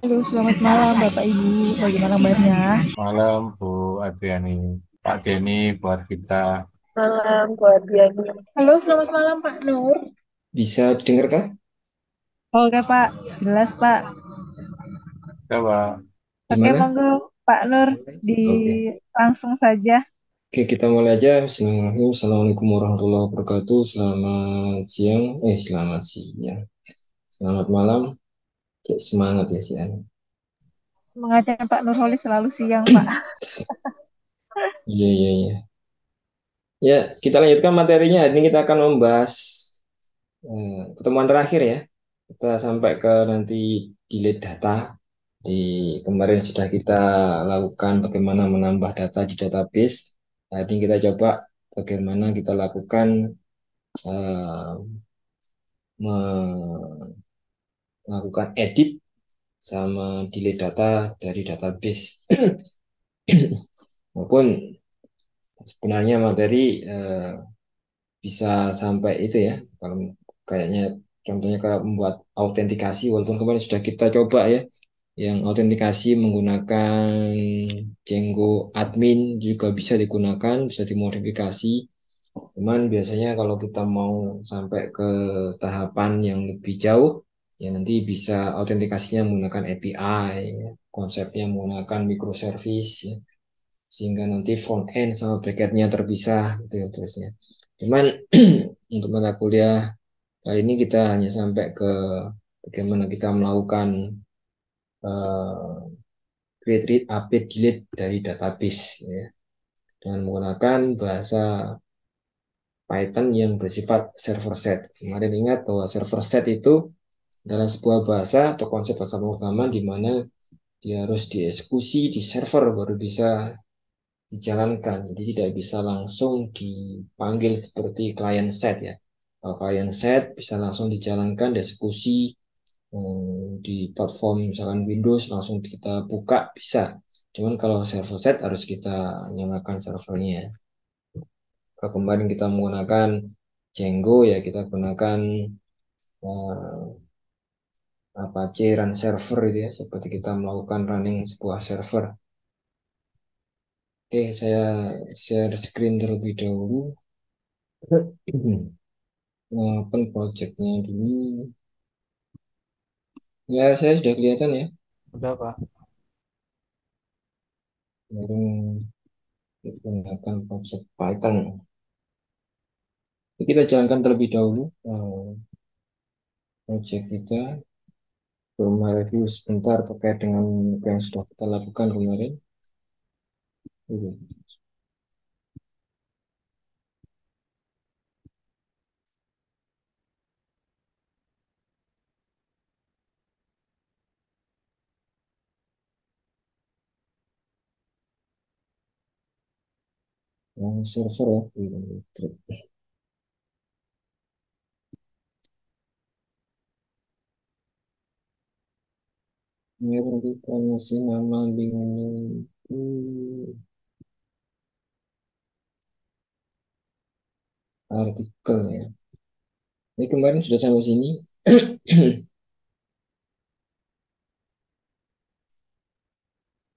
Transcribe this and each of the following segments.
Halo, selamat malam Bapak Ibu. Bagaimana kabarnya? Malam Bu Adriani, Pak Denny buat kita. Malam buat Diani. Halo, selamat malam Pak Nur. Bisa dengar kah? Oke Pak, jelas Pak. Coba. Oke, Gimana? monggo Pak Nur di Oke. langsung saja. Oke, kita mulai aja. Bismillahirrahmanirrahim. Assalamualaikum warahmatullahi wabarakatuh. Selamat siang. Selamat siang. Selamat malam. Cek semangat ya siang. Semangatnya Pak Nurholis selalu siang Pak. Iya, iya, iya. Ya, kita lanjutkan materinya. Hari ini kita akan membahas pertemuan terakhir ya. Kita sampai ke nanti delete data. Di kemarin sudah kita lakukan bagaimana menambah data di database. Hari ini kita coba bagaimana kita lakukan eh, melakukan edit sama delete data dari database maupun sebenarnya materi bisa sampai itu ya kalau kayaknya contohnya kalau membuat autentikasi walaupun kemarin sudah kita coba ya yang autentikasi menggunakan Django admin juga bisa digunakan bisa dimodifikasi. Cuman biasanya kalau kita mau sampai ke tahapan yang lebih jauh, ya nanti bisa autentikasinya menggunakan API, ya. Konsepnya menggunakan microservice, ya. Sehingga nanti front end sama back end-nya terpisah, gitu ya terusnya. Cuman untuk mata kuliah kali ini kita hanya sampai ke bagaimana kita melakukan eh, create, read, update, delete dari database, ya. Dengan menggunakan bahasa Python yang bersifat server set. Kemarin ingat bahwa server set itu adalah sebuah bahasa atau konsep bahasa pemrograman di mana dia harus dieksekusi di server baru bisa dijalankan. Jadi tidak bisa langsung dipanggil seperti client set ya. Kalau client set bisa langsung dijalankan, dieksekusi di platform misalkan Windows langsung kita buka bisa. Cuman kalau server set harus kita nyalakan servernya. Kalau kemarin kita menggunakan Django ya kita gunakan eh, Apache Run Server itu ya, seperti kita melakukan running sebuah server. Oke, saya share screen terlebih dahulu. Open projectnya dulu. Ya, saya sudah kelihatan ya. Udah Pak. Baru menggunakan project Python. Kita jalankan terlebih dahulu project kita. Belum review sebentar terkait dengan apa yang sudah kita lakukan kemarin. Yang server ya. Ini berikan ngasih nama linknya itu artikel ya. Ini kemarin sudah sampai sini.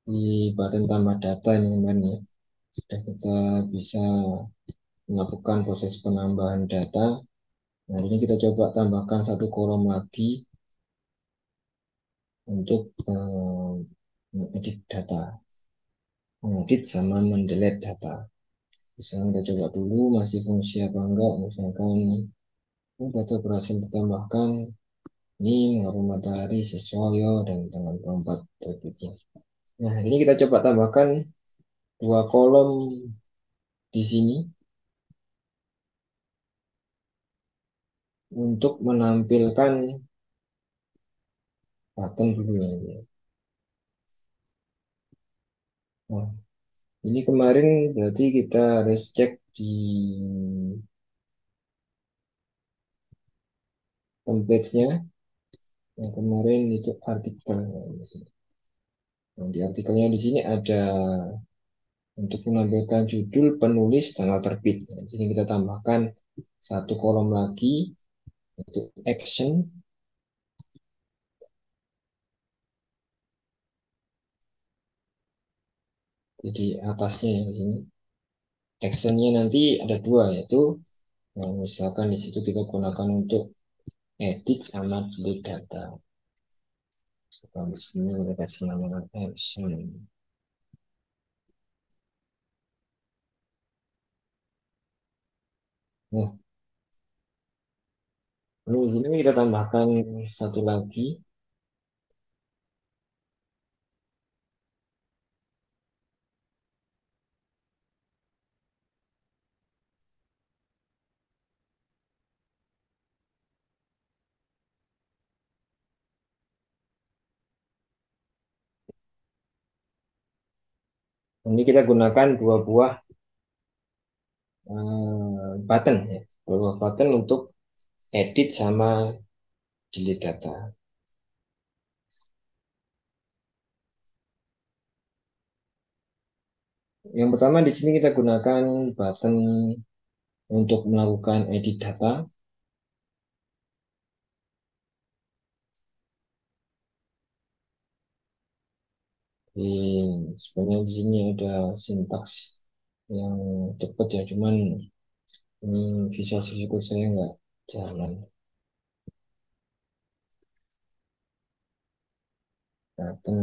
Di button tambah data ini kemarin ya. Sudah kita bisa melakukan proses penambahan data. Nah, ini kita coba tambahkan satu kolom lagi untuk edit data. Mengedit sama mendelete data. Misalnya kita coba dulu masih fungsi apa enggak. Misalkan data berhasil ditambahkan. Ini mengaruh matahari sesuai ya dan tanggal 24 terbitnya. Nah, ini kita coba tambahkan dua kolom di sini untuk menampilkan button dulu ya. Nah, ini kemarin berarti kita harus cek di template-nya. Yang kemarin itu artikel. Nah, di artikelnya di sini ada untuk menampilkan judul, penulis, tanggal terbit. Nah, di sini kita tambahkan satu kolom lagi untuk action. Jadi atasnya ya di sini. Actionnya nanti ada dua, yaitu misalkan di situ kita gunakan untuk edit sama delete data. Sekarang di sini kita kasih nama action. Nah, ini di sini kita tambahkan satu lagi. Ini kita gunakan dua buah button ya. Dua buah button untuk edit sama delete data. Yang pertama di sini kita gunakan button untuk melakukan edit data. Di, sebenarnya di sini ada sintaks yang cepat ya, cuman ini Visual Studio Code saya nggak jalan. Button.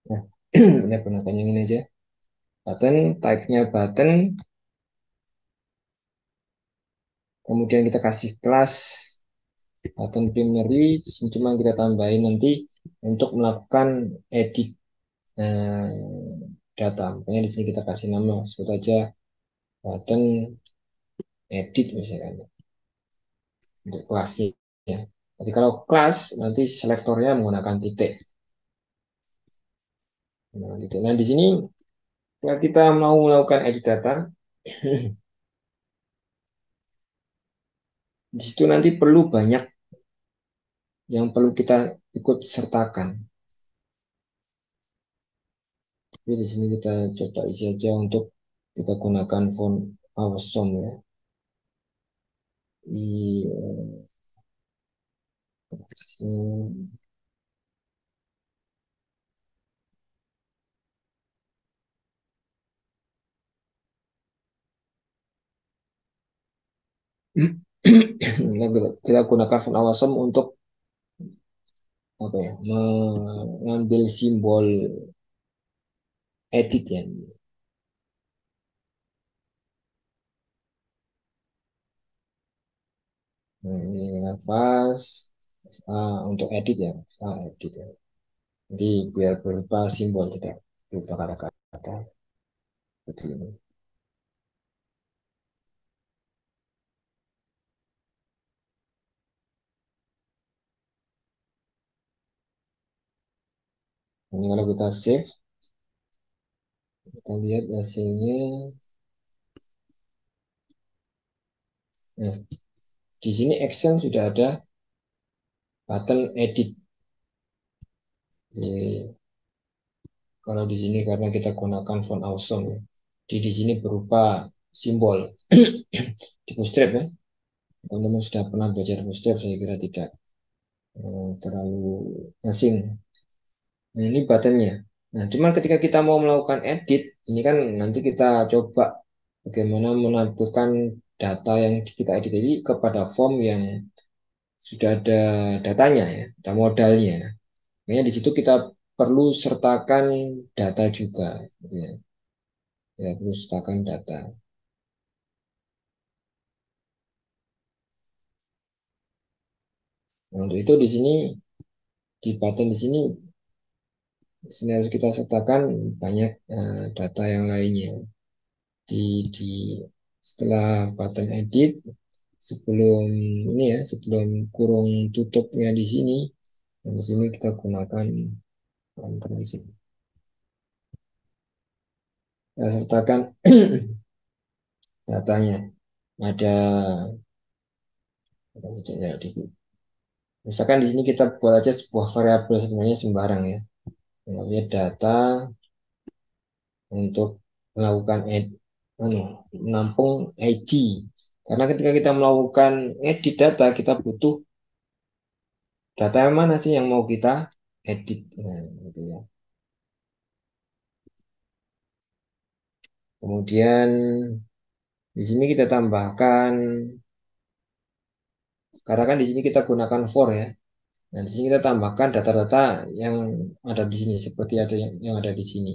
Nah, kita gunakan yang ini aja. Button, type-nya button, kemudian kita kasih kelas button primary, cuma kita tambahin nanti untuk melakukan edit eh, data. Makanya di sini kita kasih nama, sebut aja button edit misalkan untuk kelasnya. Ya. Jadi kalau kelas nanti selektornya menggunakan titik. Nah, di sini kalau kita mau melakukan edit data, di situ nanti perlu banyak yang perlu kita ikut sertakan. Jadi di sini kita coba isi aja untuk kita gunakan font awesome ya. Iya. Kita gunakan font awesome untuk apa ya? Mengambil simbol edit ya. Nah, ini dengan pas untuk edit ya, edit ya. Jadi biar berupa simbol tidak berupa kata-kata seperti ini. Ini kalau kita save, kita lihat hasilnya. Nah, di sini Excel sudah ada button edit. Jadi, kalau di sini karena kita gunakan font awesome ya. Di sini berupa simbol di Bootstrap ya. Teman-teman sudah pernah belajar Bootstrap, saya kira tidak terlalu asing. Nah, ini buttonnya. Nah, cuman ketika kita mau melakukan edit, ini kan nanti kita coba bagaimana menampilkan data yang kita edit ini kepada form yang sudah ada datanya ya, ada modalnya. Nah, makanya di situ kita perlu sertakan data juga, gitu ya. Ya, perlu sertakan data. Nah, untuk itu di button di sini harus kita sertakan banyak data yang lainnya. Di setelah button edit, sebelum ini ya, sebelum kurung tutupnya di sini, dan di sini kita gunakan enter di sini. Kita sertakan datanya. Ada misalkan di sini kita buat aja sebuah variabel, sebenarnya sembarang ya. Namanya data untuk melakukan menampung ID. Karena ketika kita melakukan edit data, kita butuh data yang mana sih yang mau kita edit. Nah, gitu ya. Kemudian di sini kita tambahkan, karena kan di sini kita gunakan for ya. Nah, di sini kita tambahkan data-data yang ada di sini, seperti ada yang ada di sini.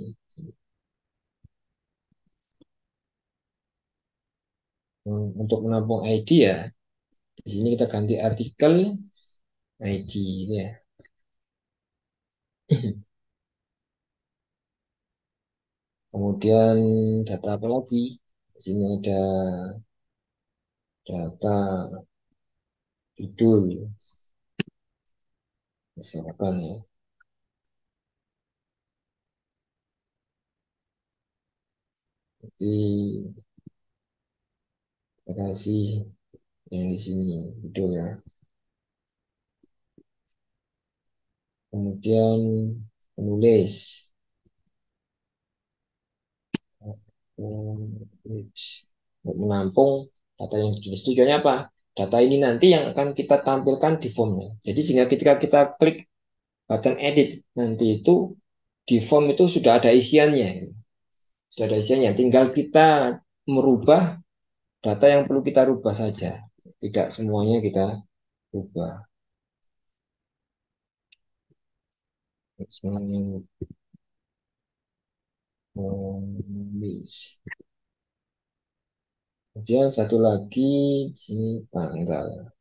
Untuk menampung ID ya, di sini kita ganti artikel ID gitu ya. Kemudian data apa lagi? Di sini ada data judul, misalkan ya. Jadi kita kasih yang di sini judul ya. Kemudian penulis. Untuk menampung data yang ditulis. Tujuannya apa? Data ini nanti yang akan kita tampilkan di formnya. Jadi sehingga ketika kita klik button edit nanti itu di form itu sudah ada isiannya. Sudah ada isiannya. Tinggal kita merubah data yang perlu kita rubah saja. Tidak semuanya kita rubah. Misalnya menulis. Kemudian satu lagi di sini tanggal.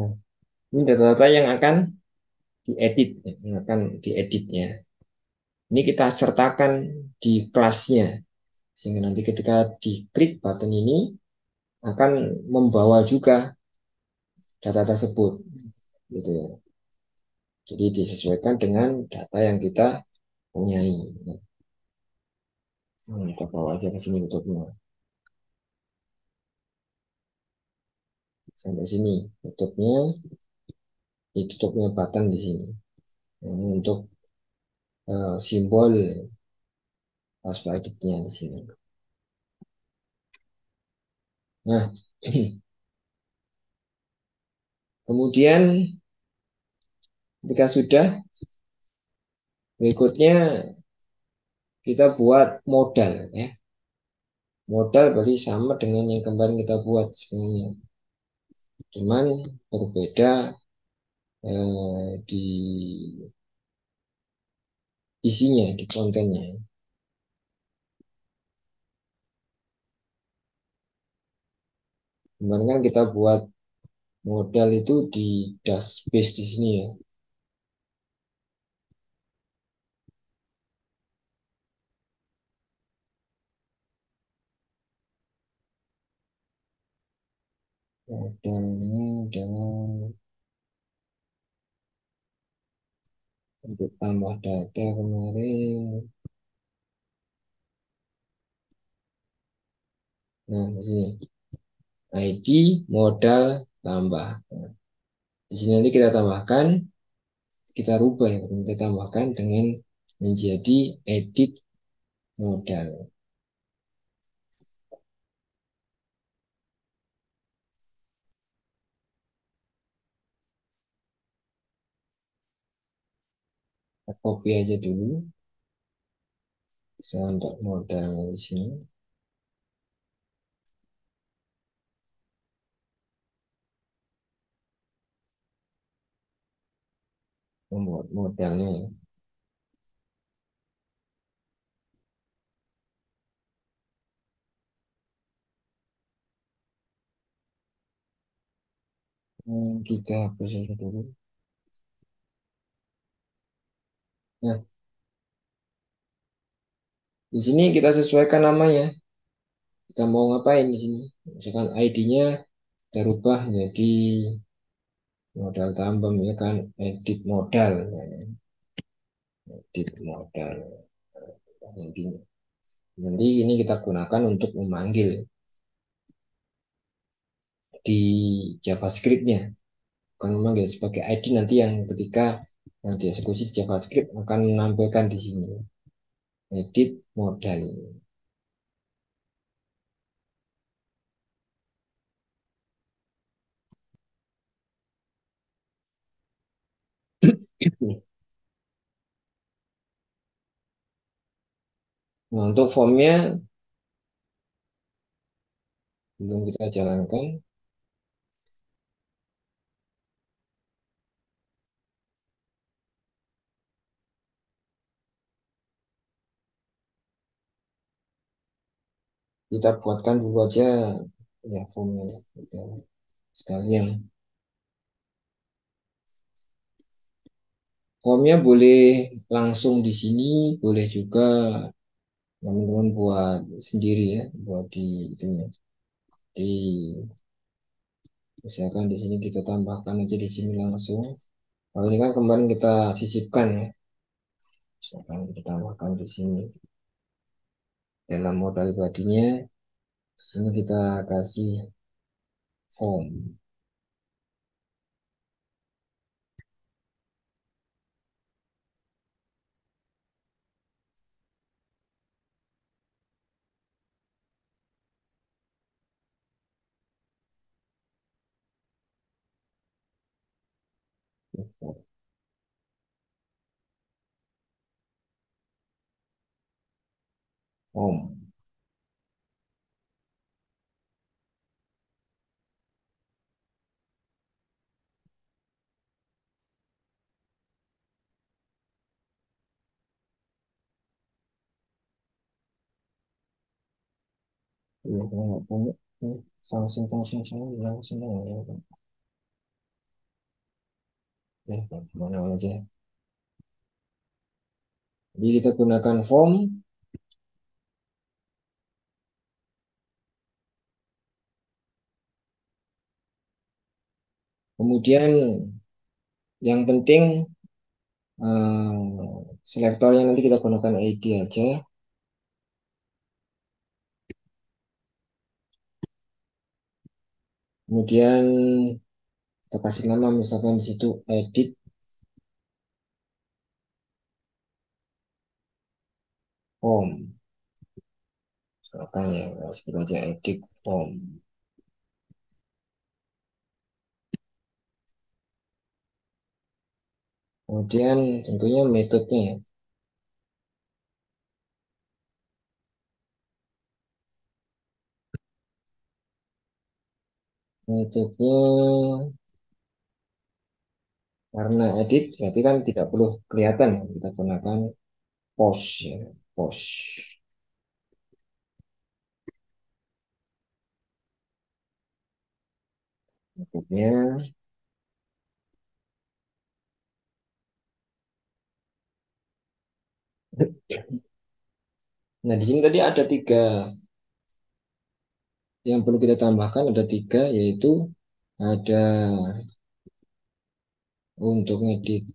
Nah, ini data-data yang akan diedit, yang akan diedit ya. Ini kita sertakan di kelasnya, sehingga nanti ketika diklik button ini akan membawa juga data tersebut, gitu ya. Jadi disesuaikan dengan data yang kita punyai. Kita bawa aja ke sini tutupnya. Sampai sini tutupnya, ditutupnya button di sini. Nah, ini untuk simbol password editnya di sini. Nah, kemudian ketika sudah, berikutnya kita buat modal ya. Modal berarti sama dengan yang kemarin kita buat sebenarnya. Cuman berbeda di isinya, di kontennya. Kemarin kan kita buat modal itu di dashbase di sini ya. Modalnya dengan untuk tambah data kemarin. Nah, di sini ID modal tambah. Nah, di sini nanti kita tambahkan, kita rubah ya, kita tambahkan dengan menjadi edit modal. Kita copy aja dulu sampai modal di sini. Membuat modalnya. Kita hapus aja dulu. Nah, di sini kita sesuaikan namanya. Kita mau ngapain di sini? Misalkan ID-nya kita rubah menjadi modal tambah, ya kan, edit modal, ya kan? Edit modal. Nanti ini kita gunakan untuk memanggil di JavaScript-nya, bukan memanggil sebagai ID nanti yang ketika yang dieksekusi di JavaScript akan menampilkan di sini edit modal. Nah, untuk formnya belum kita jalankan. Kita buatkan dulu aja ya formnya ya, sekalian. Formnya boleh langsung di sini, boleh juga teman-teman buat sendiri ya, buat di itu ya. Di Misalkan di sini kita tambahkan aja di sini langsung. Kalau ini kan kemarin kita sisipkan ya. Misalkan kita tambahkan di sini dalam modal badinya. Di sini kita kasih form. Form. Ini kita nggak punya. Ini langsung langsung ya. Mana aja. Jadi kita gunakan form. Kemudian yang penting selektornya nanti kita gunakan ID aja. Kemudian kita kasih nama misalkan di situ edit form. Misalkan ya, sebut aja edit form. Kemudian tentunya metodenya ya. Metodenya karena edit berarti kan tidak perlu kelihatan ya. Kita gunakan post ya, post. Metodenya. Nah, di sini tadi ada tiga yang perlu kita tambahkan, ada tiga, yaitu ada untuk ngedit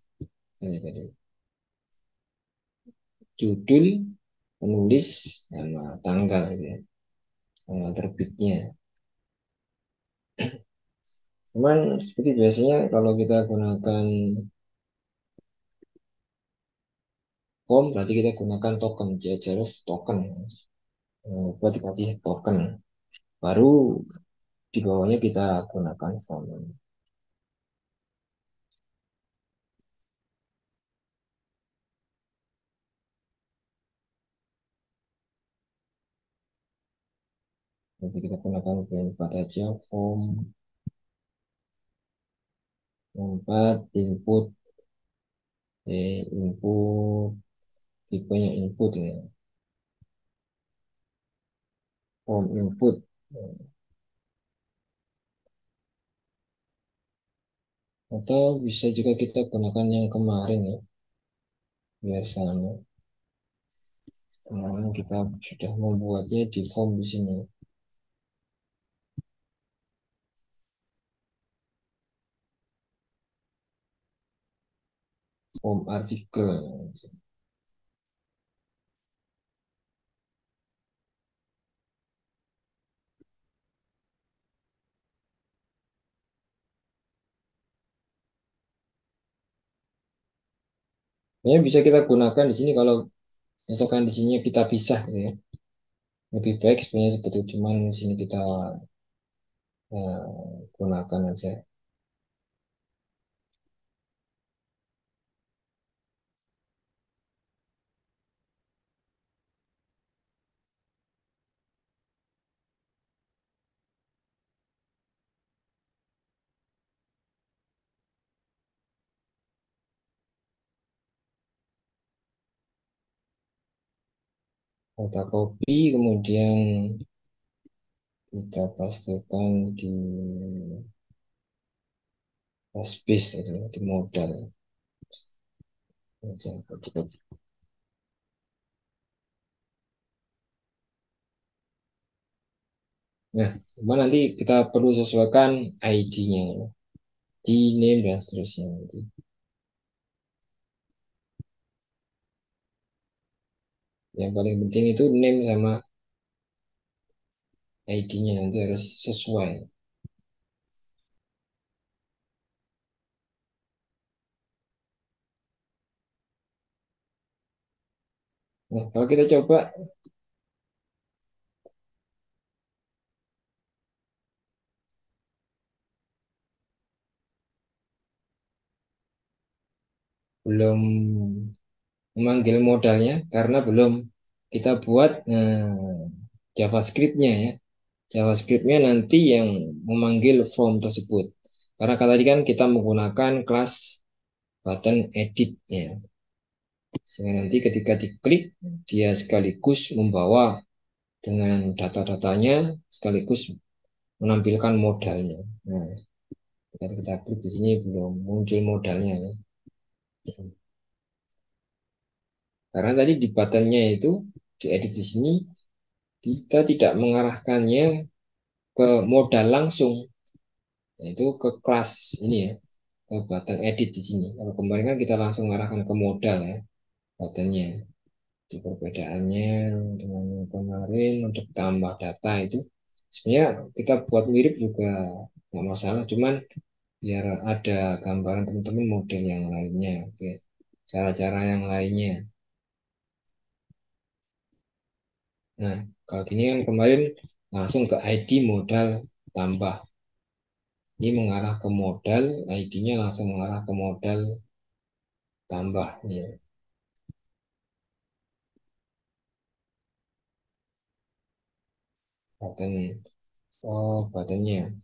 tadi, judul, penulis, sama tanggal ya, tanggal terbitnya. Cuman seperti biasanya kalau kita gunakan form berarti kita gunakan token, JRF token. Buat dikasih token, baru di bawahnya kita gunakan form. Jadi kita gunakan B4 aja, form 4 input, input tipenya input ya, form input. Atau bisa juga kita gunakan yang kemarin ya, biar sama. Kemarin kita sudah membuatnya di form di sini. form artikel. Ya, bisa kita gunakan di sini kalau misalkan di sini kita pisah gitu ya. Lebih baik sebenarnya seperti itu, cuman di sini kita gunakan aja. Kita copy, kemudian kita pastekan di space itu ya, di modal. Nah, cuma nanti kita perlu sesuaikan ID-nya, di name dan seterusnya nanti. Yang paling penting itu name sama ID-nya nanti harus sesuai. Nah, kalau kita coba belum memanggil modalnya karena belum kita buat JavaScript-nya ya. JavaScript-nya nanti yang memanggil form tersebut. Karena tadi kan kita menggunakan kelas button edit ya. Sehingga nanti ketika diklik dia sekaligus membawa dengan data-datanya sekaligus menampilkan modalnya. Nah, ketika kita klik di sini belum muncul modalnya ya. Karena tadi di buttonnya itu diedit di sini kita tidak mengarahkannya ke modal langsung, yaitu ke kelas ini ya, ke button edit di sini. Kalau kemarin kan kita langsung mengarahkan ke modal ya, buttonnya. Di perbedaannya dengan yang kemarin untuk tambah data itu sebenarnya kita buat mirip juga nggak masalah, cuman biar ada gambaran teman-teman model yang lainnya, oke, cara-cara yang lainnya. Nah, kalau gini kan kemarin langsung ke ID modal tambah. Ini mengarah ke modal, ID-nya langsung mengarah ke modal tambah. Ya. Button, oh buttonnya.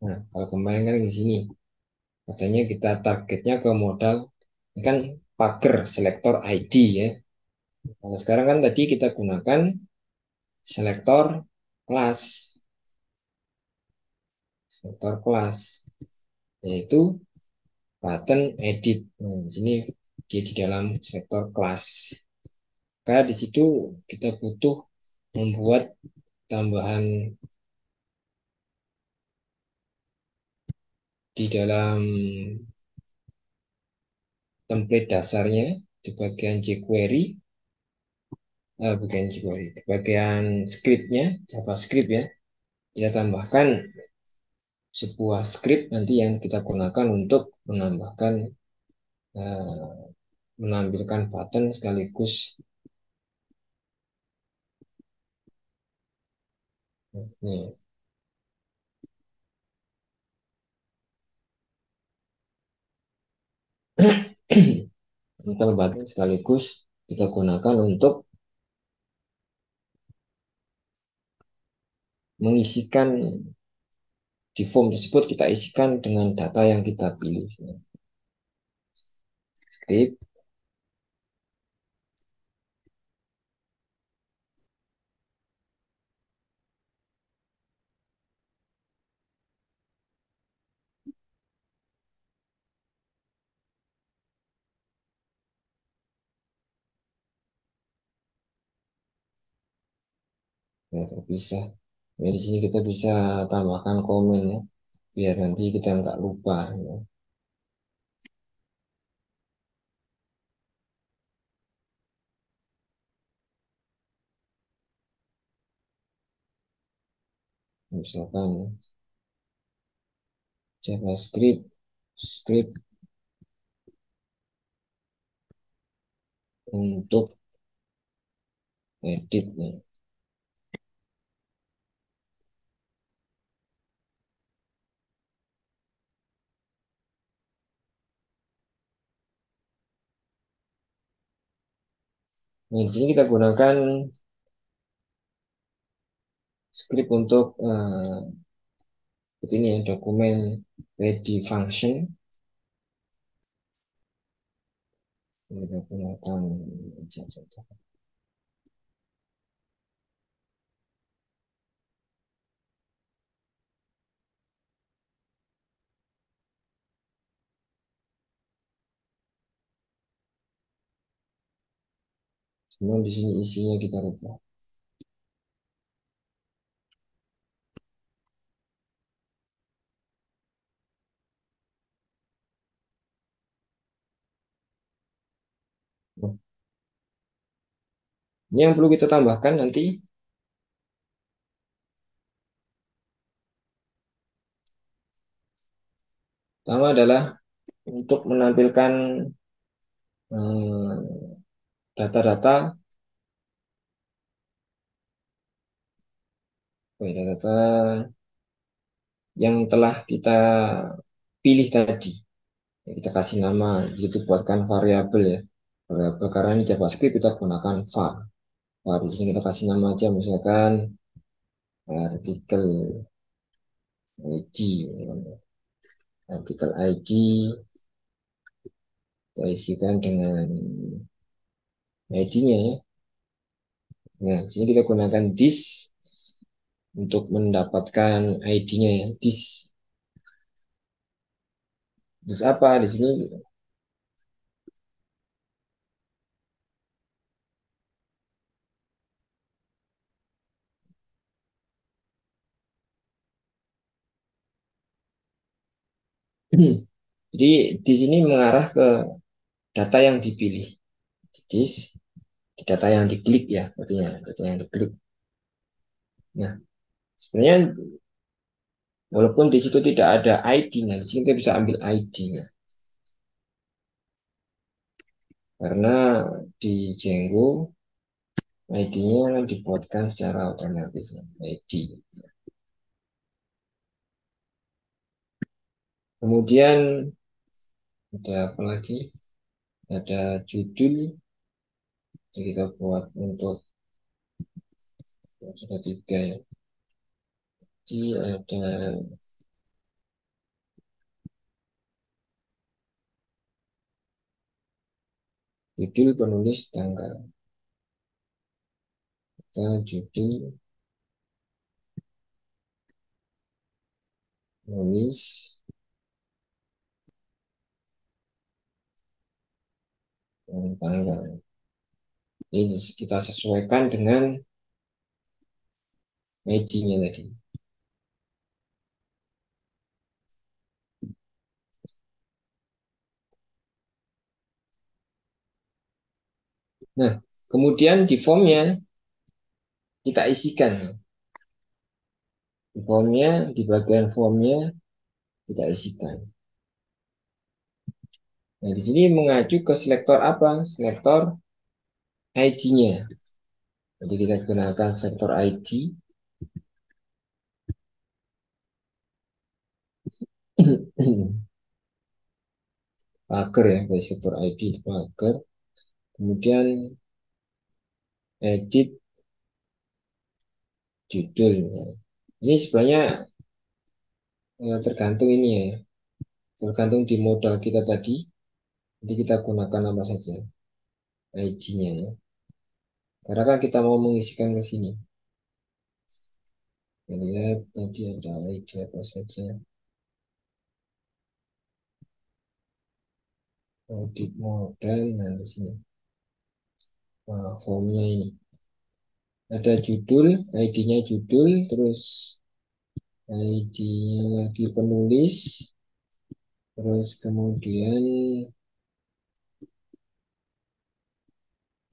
Nah, kalau kemarin kan di sini, katanya kita targetnya ke modal, ini kan pagar selektor ID ya. Kalau sekarang kan tadi kita gunakan selektor kelas, selektor kelas, yaitu button edit. Nah, di sini dia di dalam sektor kelas. Karena di situ kita butuh membuat tambahan di dalam template dasarnya di bagian jQuery, bagian jQuery, di bagian scriptnya JavaScript ya, kita tambahkan sebuah script nanti yang kita gunakan untuk menambahkan uh, menampilkan button sekaligus nih. Button sekaligus kita gunakan untuk mengisikan di form tersebut, kita isikan dengan data yang kita pilih. Script ya, terpisah. Ya, di sini kita bisa tambahkan komen ya, biar nanti kita nggak lupa ya. Misalkan JavaScript, script untuk edit ya. Nah, di sini kita gunakan script untuk seperti ini ya, dokumen ready function. Kita gunakan semua di sini isinya kita rubah. Nah, ini yang perlu kita tambahkan nanti. Pertama adalah untuk menampilkan data-data, data yang telah kita pilih tadi. Ya, kita kasih nama, itu buatkan variabel ya. Variabel karena ini JavaScript kita gunakan var. Var di sini kita kasih nama aja misalkan artikel ID, ya. Artikel ID kita isikan dengan ID-nya ya. Nah, sini kita gunakan this untuk mendapatkan ID-nya ya. This apa di sini? Jadi di sini mengarah ke data yang dipilih. This di data yang diklik ya, artinya data yang diklik. Nah, sebenarnya walaupun di situ tidak ada ID-nya, di sini kita bisa ambil ID-nya. Karena di Django ID-nya dibuatkan secara otomatis ya, ID. Kemudian ada apa lagi? Ada judul. Jadi kita buat untuk sudah tiga ya. Jadi ada judul penulis tanggal. Kita judul penulis dan tanggal. Ini kita sesuaikan dengan ID-nya tadi. Nah, kemudian di formnya kita isikan. Di formnya, di bagian formnya kita isikan. Nah, di sini mengacu ke selektor apa? Selektor ID-nya. Jadi kita gunakan selektor ID. Pagar ya, dari selektor ID itu pagar. Kemudian edit judul. Nah, ini sebenarnya tergantung ini ya, tergantung di modal kita tadi. Jadi kita gunakan apa saja ID-nya ya. Karena kan kita mau mengisikan ke sini. Kita lihat tadi ada ID apa saja. Audit modal, nah di sini. Nah, formnya ini. ada judul, ID-nya judul, terus ID-nya lagi penulis, terus kemudian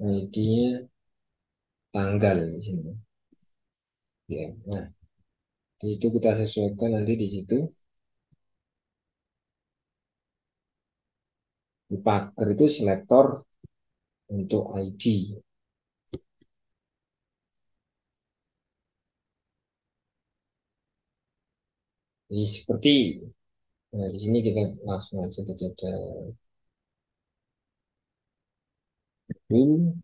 ID-nya tanggal di sini. Ya, nah, itu kita sesuaikan nanti di situ. Di pagar itu selektor untuk ID. Jadi seperti, nah di sini kita langsung aja tadi ada judul,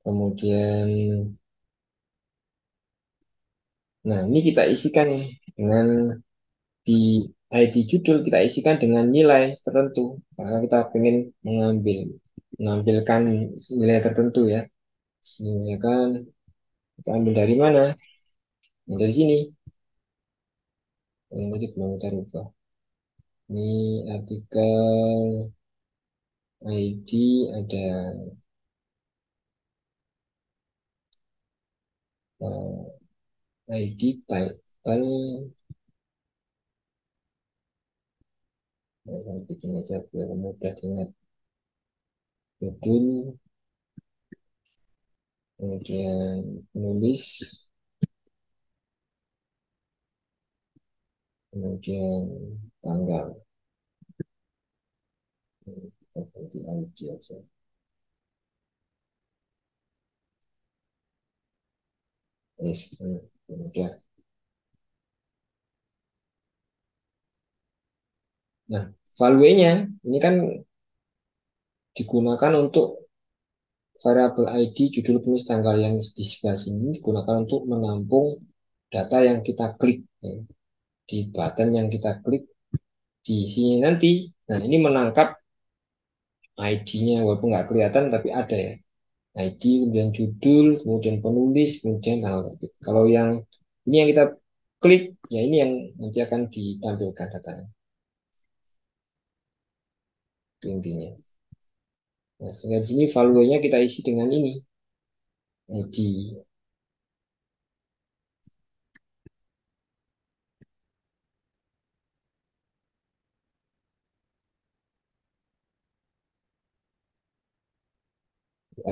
kemudian, nah ini kita isikan dengan di ID judul kita isikan dengan nilai tertentu karena kita ingin menampilkan nilai tertentu ya. Sehingga kan kita ambil dari mana? Nah, dari sini. Yang tadi belum kita rubah. Ini artikel ID ada ID title. Nah, bikin aja biar mudah diingat. Judul, kemudian penulis, kemudian tanggal. Kita ganti ID aja. Yes, mudah. Nah, value-nya ini kan digunakan untuk variabel ID, judul, penulis, tanggal yang di sebelah sini digunakan untuk menampung data yang kita klik ya. Di button yang kita klik di sini nanti. Nah, ini menangkap ID-nya walaupun nggak kelihatan tapi ada ya. ID, kemudian judul, kemudian penulis, kemudian tanggal terbit. Kalau yang ini yang kita klik, ya ini yang nanti akan ditampilkan datanya. Itu intinya. Nah, sehingga di sini value-nya kita isi dengan ini. ID.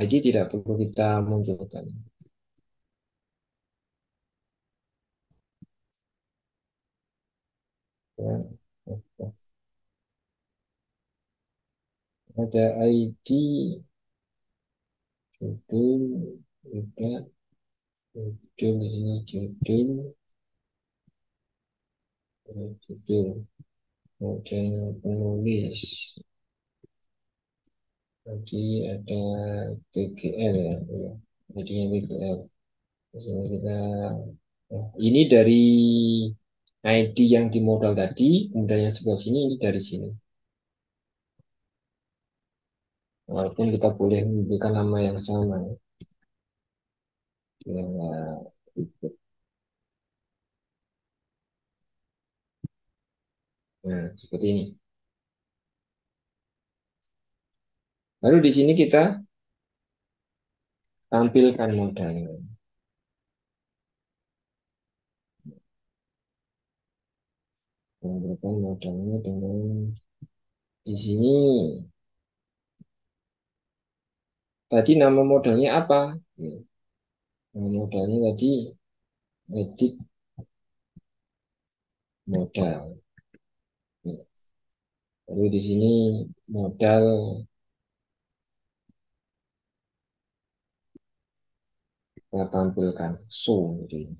ID tidak perlu kita munculkan. Ya. Ada ID, judul, udah, judul di sini judul, judul, kemudian penulis. Jadi ada TGL ya, ya. Jadi TGL. Di sini kita, nah, ini dari ID yang di modal tadi, kemudian yang sebelah sini ini dari sini. Walaupun kita boleh memberikan nama yang sama ya. Biar nggak ribet. Nah, seperti ini. Lalu di sini kita tampilkan modalnya. Tampilkan modalnya dengan di sini. Tadi nama modalnya apa? Ya, nama modalnya tadi edit modal. Ya, lalu di sini modal kita tampilkan show gitu.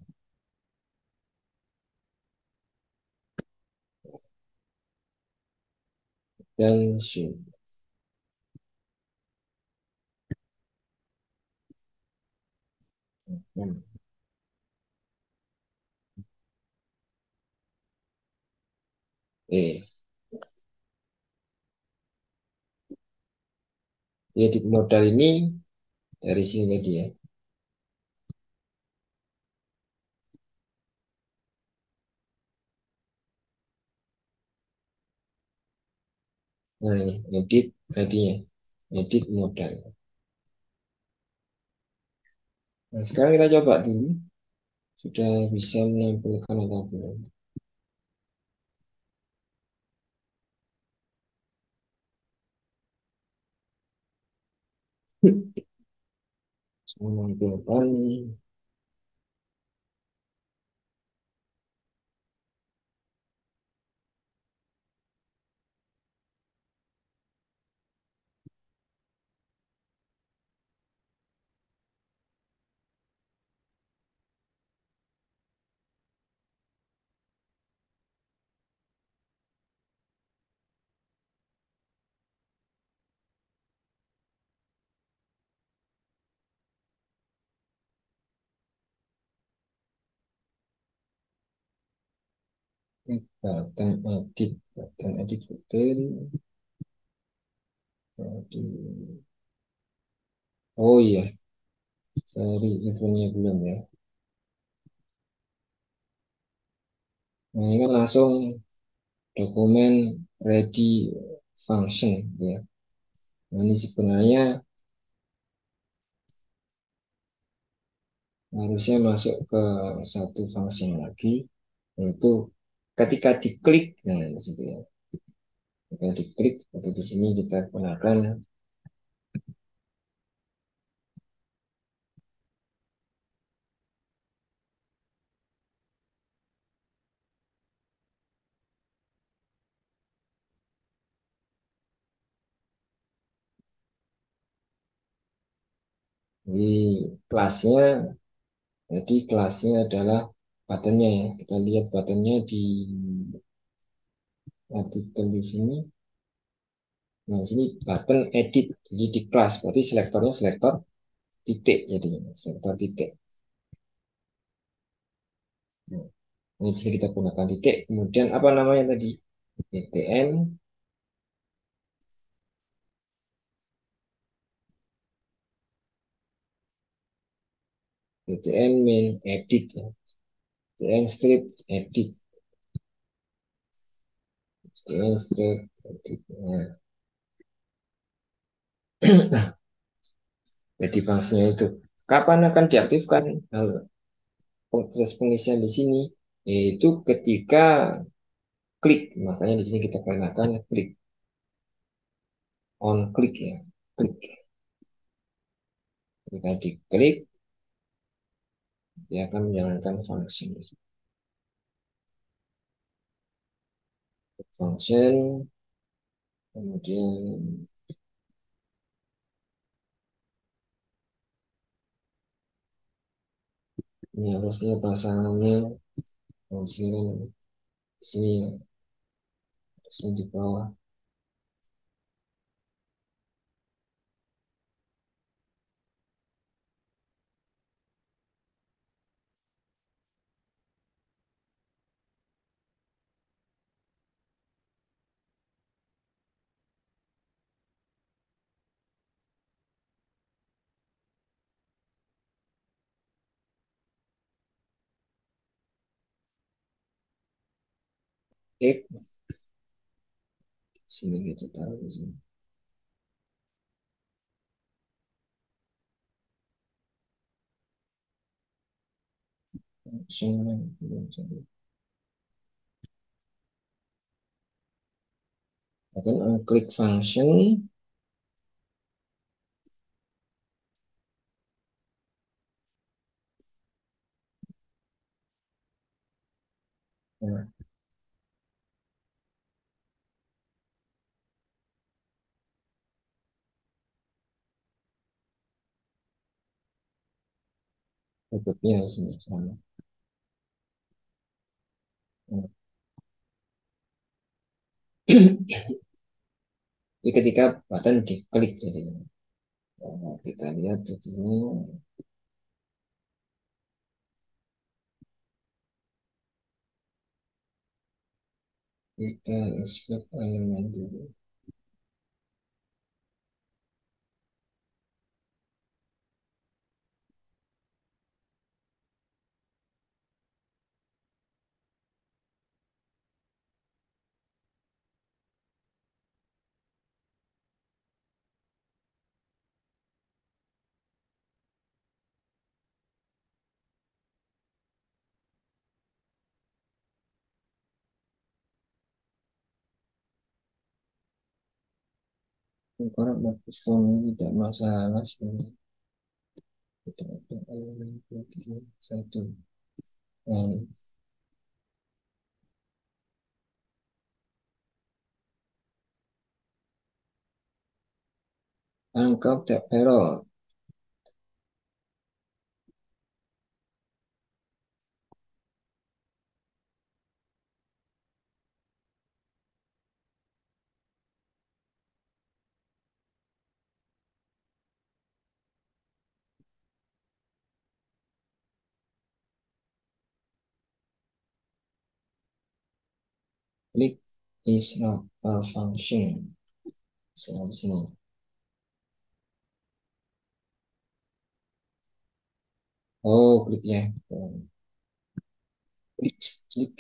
Dan show. Hmm. Eh, edit modal ini dari sini tadi ya. Nah ini edit ID-nya, edit modal. Nah, sekarang kita coba dulu sudah bisa menampilkan atau belum. Menampilkan button edit button tadi. Oh iya, sorry, eventnya belum ya. Nah, ini kan langsung dokumen ready function ya. Nah, ini sebenarnya harusnya masuk ke satu function lagi, yaitu ketika diklik, nah di situ ya. Ketika diklik atau di sini kita gunakan di kelasnya. Jadi kelasnya adalah buttonnya ya. Kita lihat buttonnya di artikel di sini. Nah, di sini button edit. Jadi di kelas, berarti selektornya selektor titik jadi selektor titik. Nah, ini sini kita gunakan titik. Kemudian apa namanya tadi? btn btn main edit ya. btn strip edit. btn strip edit. Nah, jadi fungsinya itu. Kapan akan diaktifkan proses pengisian di sini? Yaitu ketika klik. Makanya di sini kita gunakan klik. On klik ya. Klik. Ketika diklik, dia akan menjalankan fungsi. Function, kemudian ini harusnya pasangannya dan sini sini harusnya di bawah. Klik, sini kita taruh di sini. Function, dan on klik function. Nah, berikutnya di sini sama. Nah, jadi ketika button diklik jadi kita lihat di sini kita inspect elemen dulu. Kalau smartphone ini tidak masalah sebenarnya. Tidak ada elemen protein satu. Nah, angka tab error. Click is not a function. Selalu sini. Oh, kliknya. Klik, klik.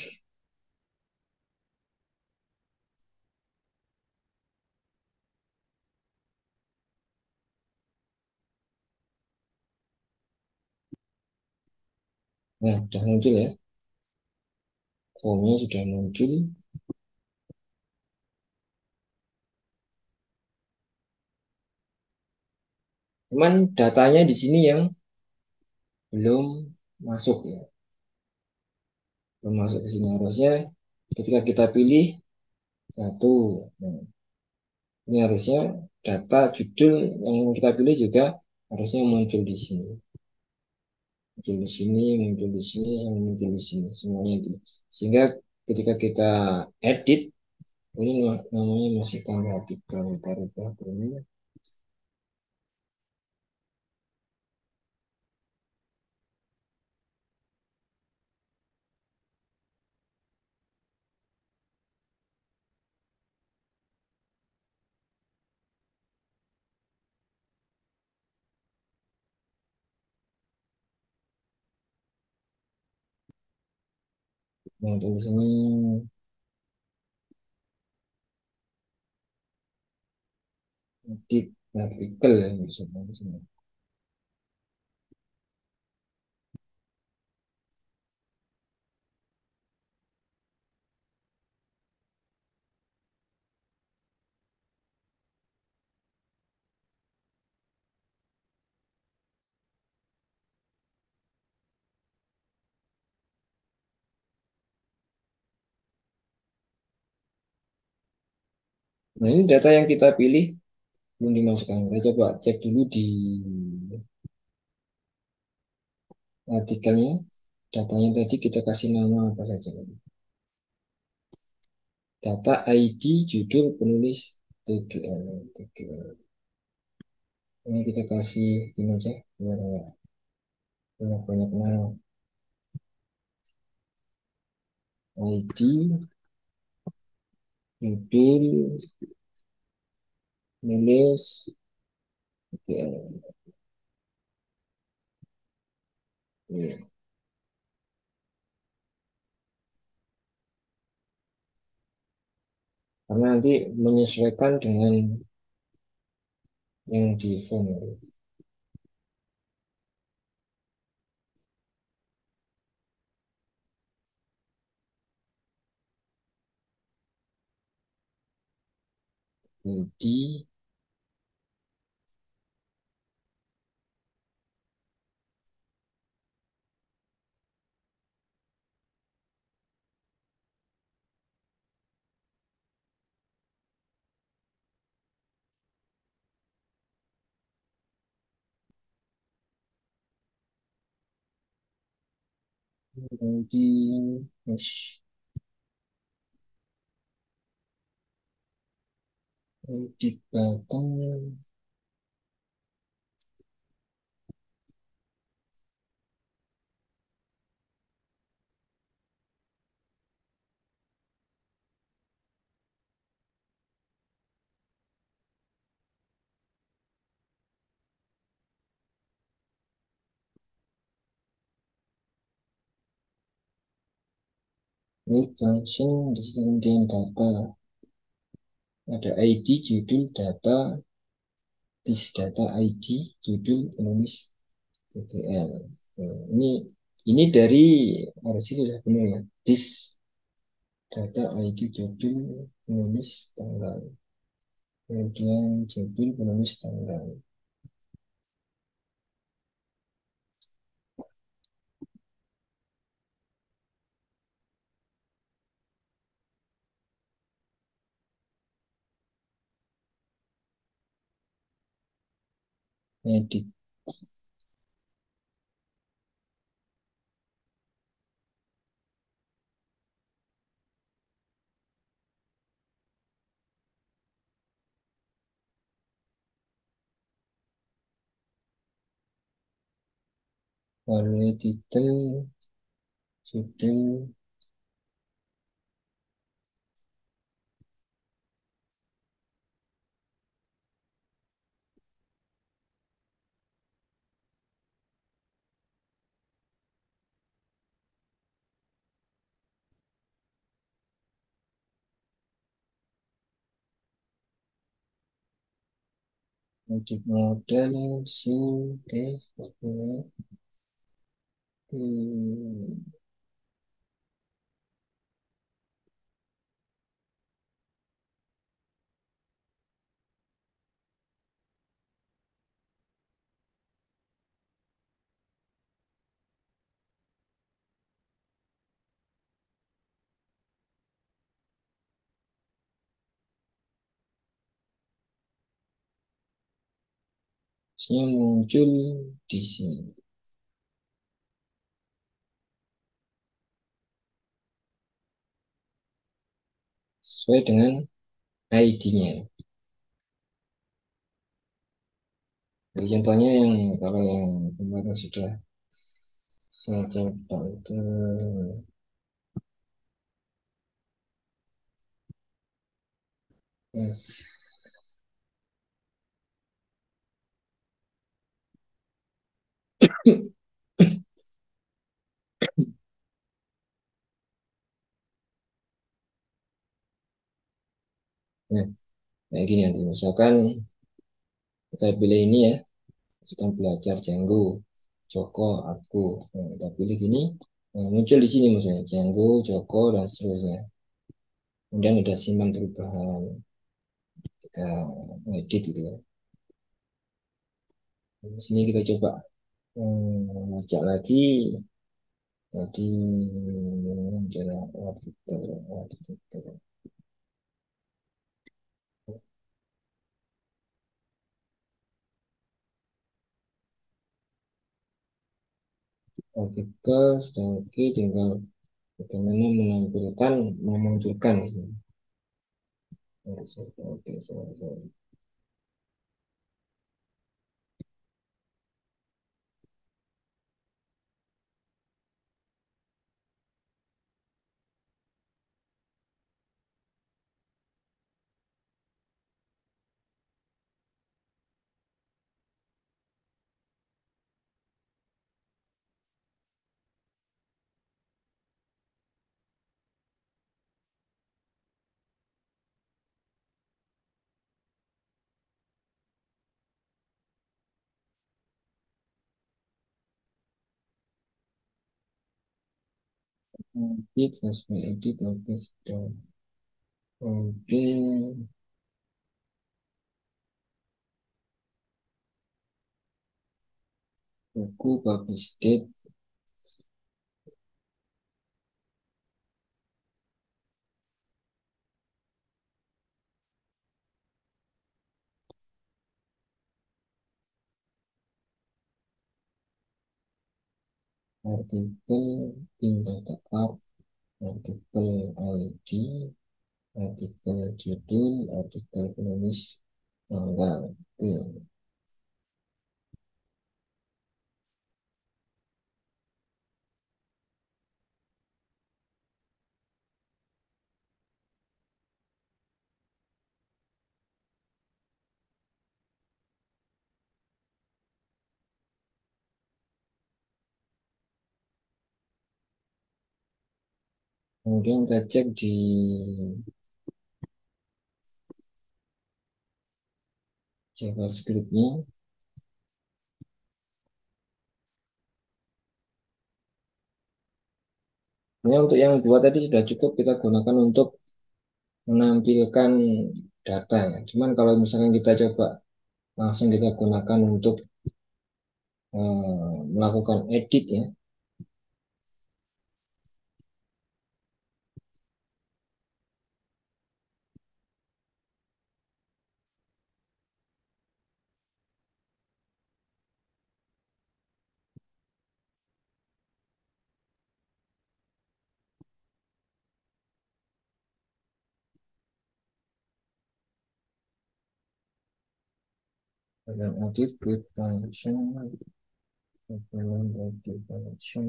Nah, sudah muncul ya. Formnya sudah muncul. Cuman datanya di sini yang belum masuk ya. Belum masuk ke sini. Harusnya ketika kita pilih satu. Nah, ini harusnya data judul yang kita pilih juga harusnya muncul di sini. Muncul di sini, muncul di sini, yang muncul di sini. Semuanya gitu. Sehingga ketika kita edit, ini namanya masih tanggal 3. Kita rubah ini. Muncul di sini. Edit artikel misalnya di sini. Nah, ini data yang kita pilih belum dimasukkan. Kita coba cek dulu di artikelnya. Datanya tadi kita kasih nama apa saja. Data ID, judul, penulis, TGL. TGL. Ini kita kasih ini aja biar nggak banyak nama. ID, judul, penulis, TGL. Iya. Karena nanti menyesuaikan dengan yang di form. ID, ID, hash, edit button, ini function distinct data. Ada ID, judul, data, this data ID, judul, penulis, TTL. Nah, ini dari harusnya sudah benar ya. This data ID, judul, penulis, tanggal. kemudian judul penulis tanggal. Edit. Lalu titel, judul, edit model, hmm, muncul di sini sesuai dengan ID-nya. Jadi contohnya yang kalau yang kemarin sudah saya coba itu, yes. Nah, kayak gini nanti misalkan kita pilih ini ya, sedang belajar Django, Joko, aku. Nah, kita pilih gini, nah, muncul di sini misalnya Django, Joko dan seterusnya. Kemudian ada simpan perubahan ketika ngedit gitu ya. Di sini kita coba ngajak lagi. Jadi adalah artikel. Artikel sedang oke, tinggal bagaimana menampilkan, memunculkan di sini. Oke, sorry. Edit, langsung edit, oke sudah. Oke, buku publish date, artikel, pindah tab, artikel ID, artikel judul, artikel penulis tanggal. Oke. Kemudian kita cek di JavaScript-nya. Ini untuk yang dua tadi sudah cukup kita gunakan untuk menampilkan data ya. Cuman kalau misalkan kita coba langsung kita gunakan untuk melakukan edit ya, dengan edit with function, edit function,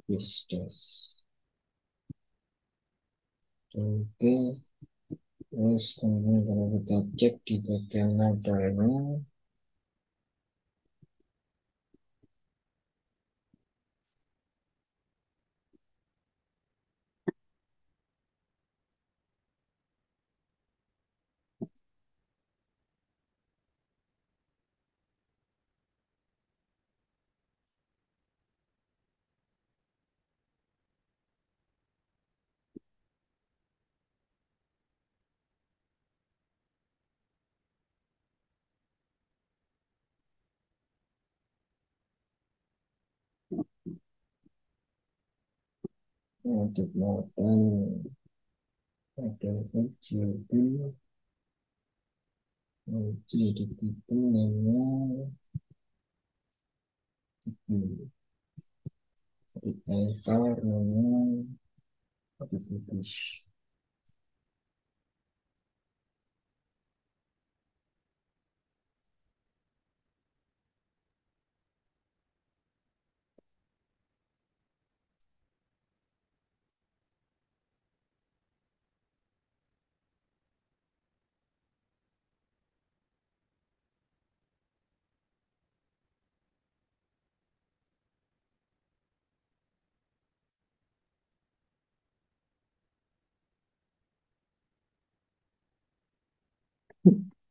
yes, yes. Oke, terus kemudian kalau kita cek di bagian nadanya, untuk melakukan ada JB, JDP namanya, editor namanya, publish.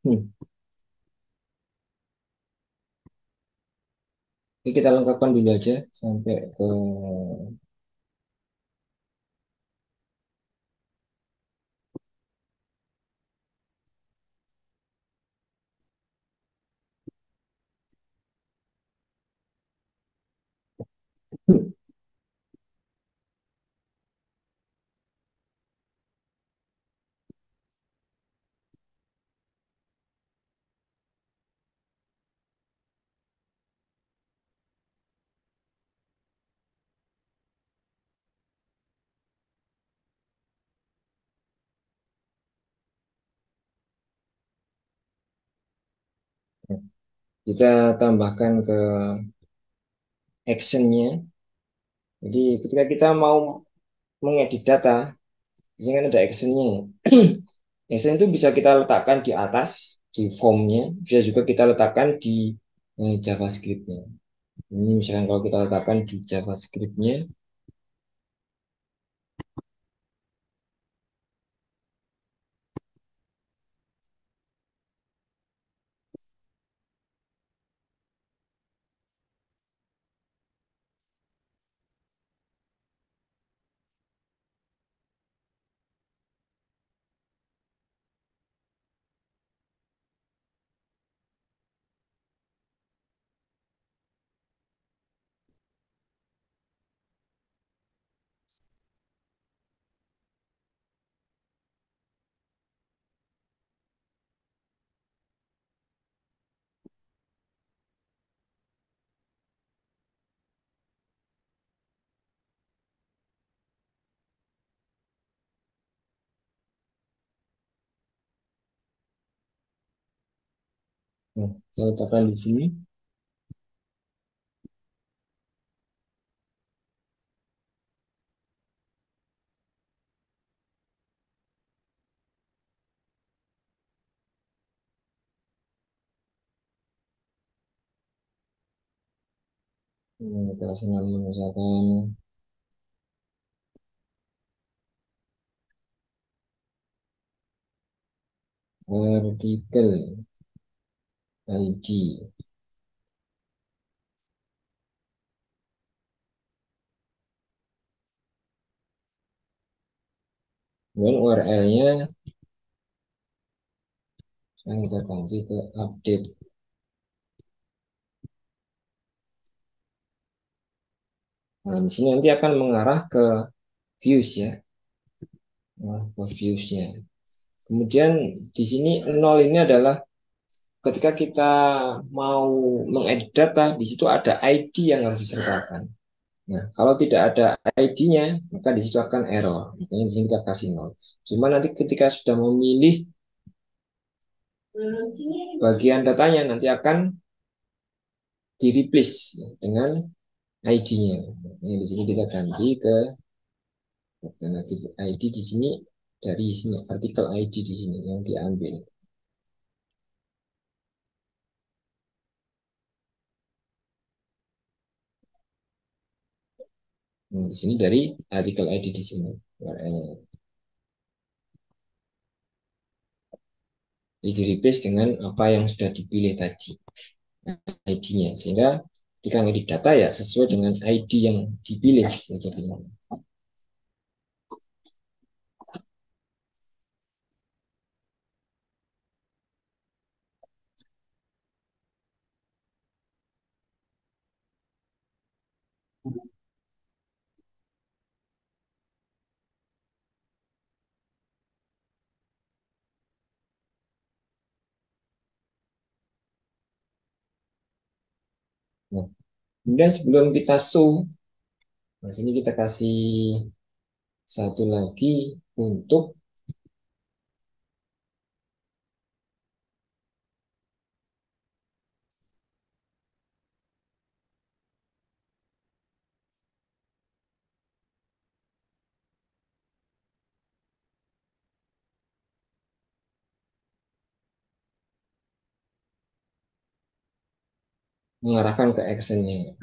Hmm. Oke, kita lengkapkan dulu aja sampai ke kita tambahkan ke actionnya. Jadi ketika kita mau mengedit data, biasanya kan ada actionnya ya. Action itu bisa kita letakkan di atas, di formnya, bisa juga kita letakkan di JavaScript-nya. Ini misalkan kalau kita letakkan di JavaScript-nya, nah, saya letakkan di sini. Kita kasih nama misalkan artikel ID. Kemudian URL-nya sekarang kita ganti ke update. Nah, di sini nanti akan mengarah ke views ya. Nah, ke views-nya. Kemudian di sini 0 ini adalah ketika kita mau mengedit data, di situ ada ID yang harus disertakan. Nah, kalau tidak ada ID-nya, maka di situ akan error. Makanya di sini kita kasih 0. Cuma nanti ketika sudah memilih bagian datanya, nanti akan di-replace ya, dengan ID-nya. Nah, di sini kita ganti ke karena ID di sini dari sini artikel ID di sini yang diambil. Nah, di sini dari artikel ID di sini URL-nya. Di replace dengan apa yang sudah dipilih tadi ID-nya sehingga ketika ngedit data ya sesuai dengan ID yang dipilih. Nah, kemudian sebelum kita show, nah sini kita kasih satu lagi untuk mengarahkan ke actionnya.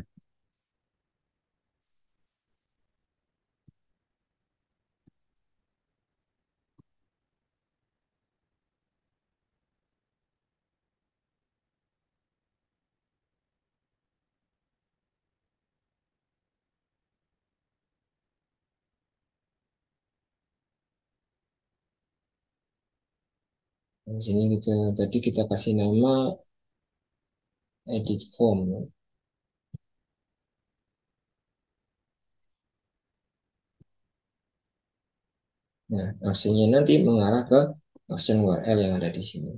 Nah, sini kita tadi kita kasih nama edit form. Nah, actionnya nanti mengarah ke action URL yang ada di sini.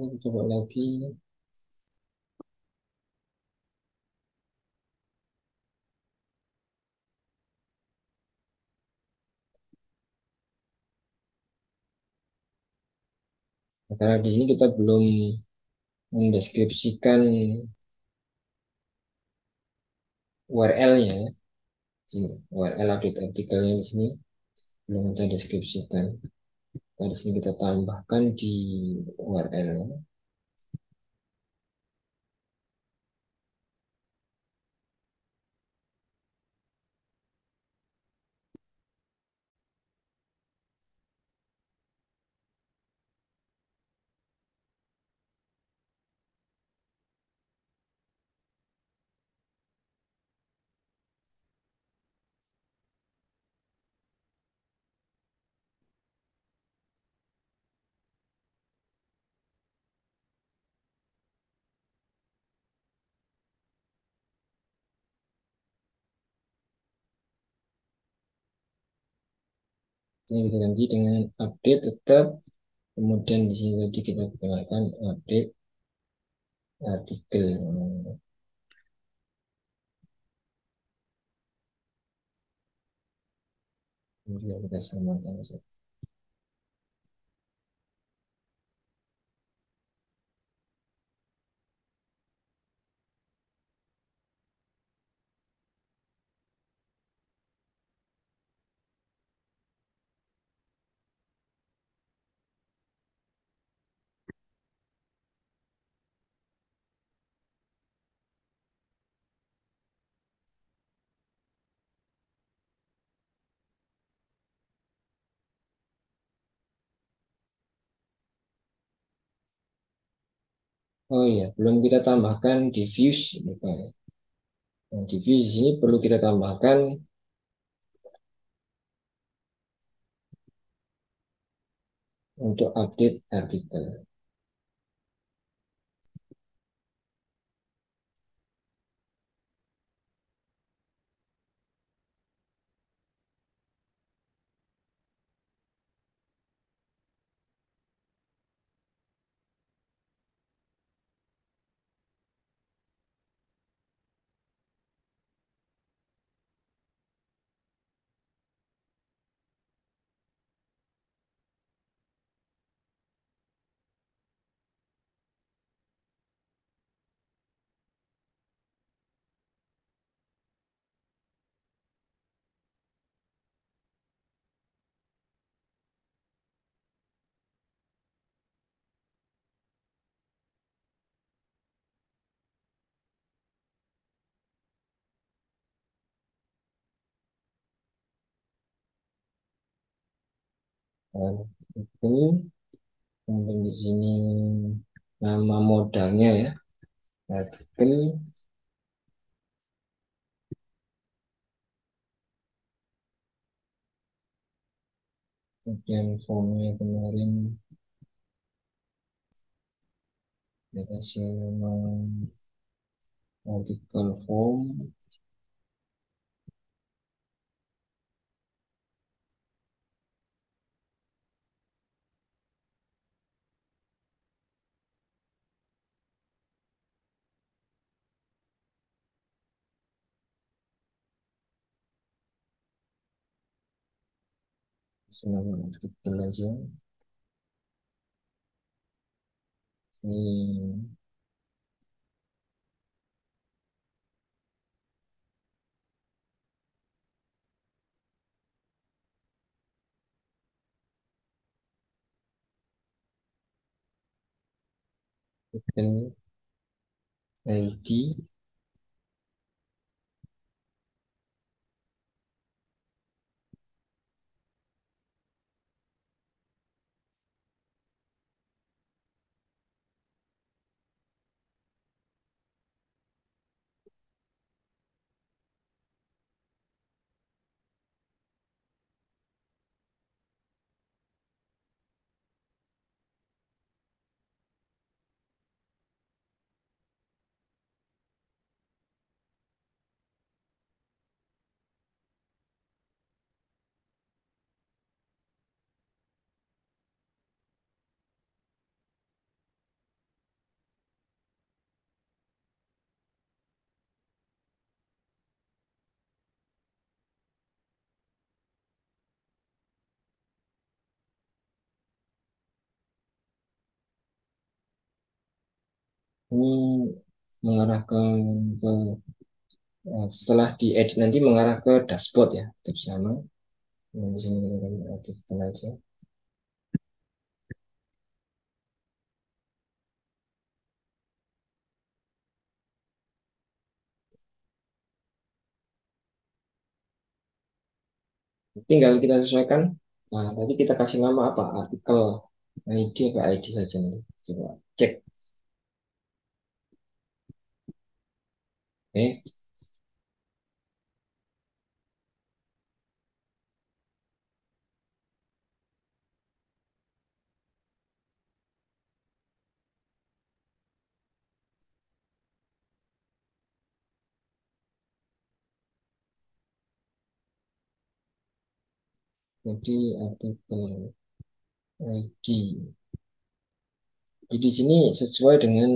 Kita coba lagi. Karena di sini kita belum mendeskripsikan URL-nya. Sini URL update artikelnya di sini belum kita deskripsikan. Nah, di sini kita tambahkan di URL. Ini kita ganti dengan update tetap. Kemudian di sini tadi kita gunakan update artikel. Kemudian kita samakan. Oh iya, belum kita tambahkan diffuse, lupa ya. Nah, diffuse di sini perlu kita tambahkan untuk update artikel. Dan ini mungkin di sini nama modalnya ya, artikel, kemudian formnya kemarin kita kasih nama artikel form, kasih nama artikel aja. Ini artikel ID, ini mengarahkan ke setelah diedit nanti mengarah ke dashboard ya, tetap sama. Nah, di sini kita ganti artikel aja. Tinggal kita sesuaikan. Nah, tadi kita kasih nama apa? Artikel ID apa ID saja nih. Coba cek. Oke, jadi artikel ID. Jadi di sini sesuai dengan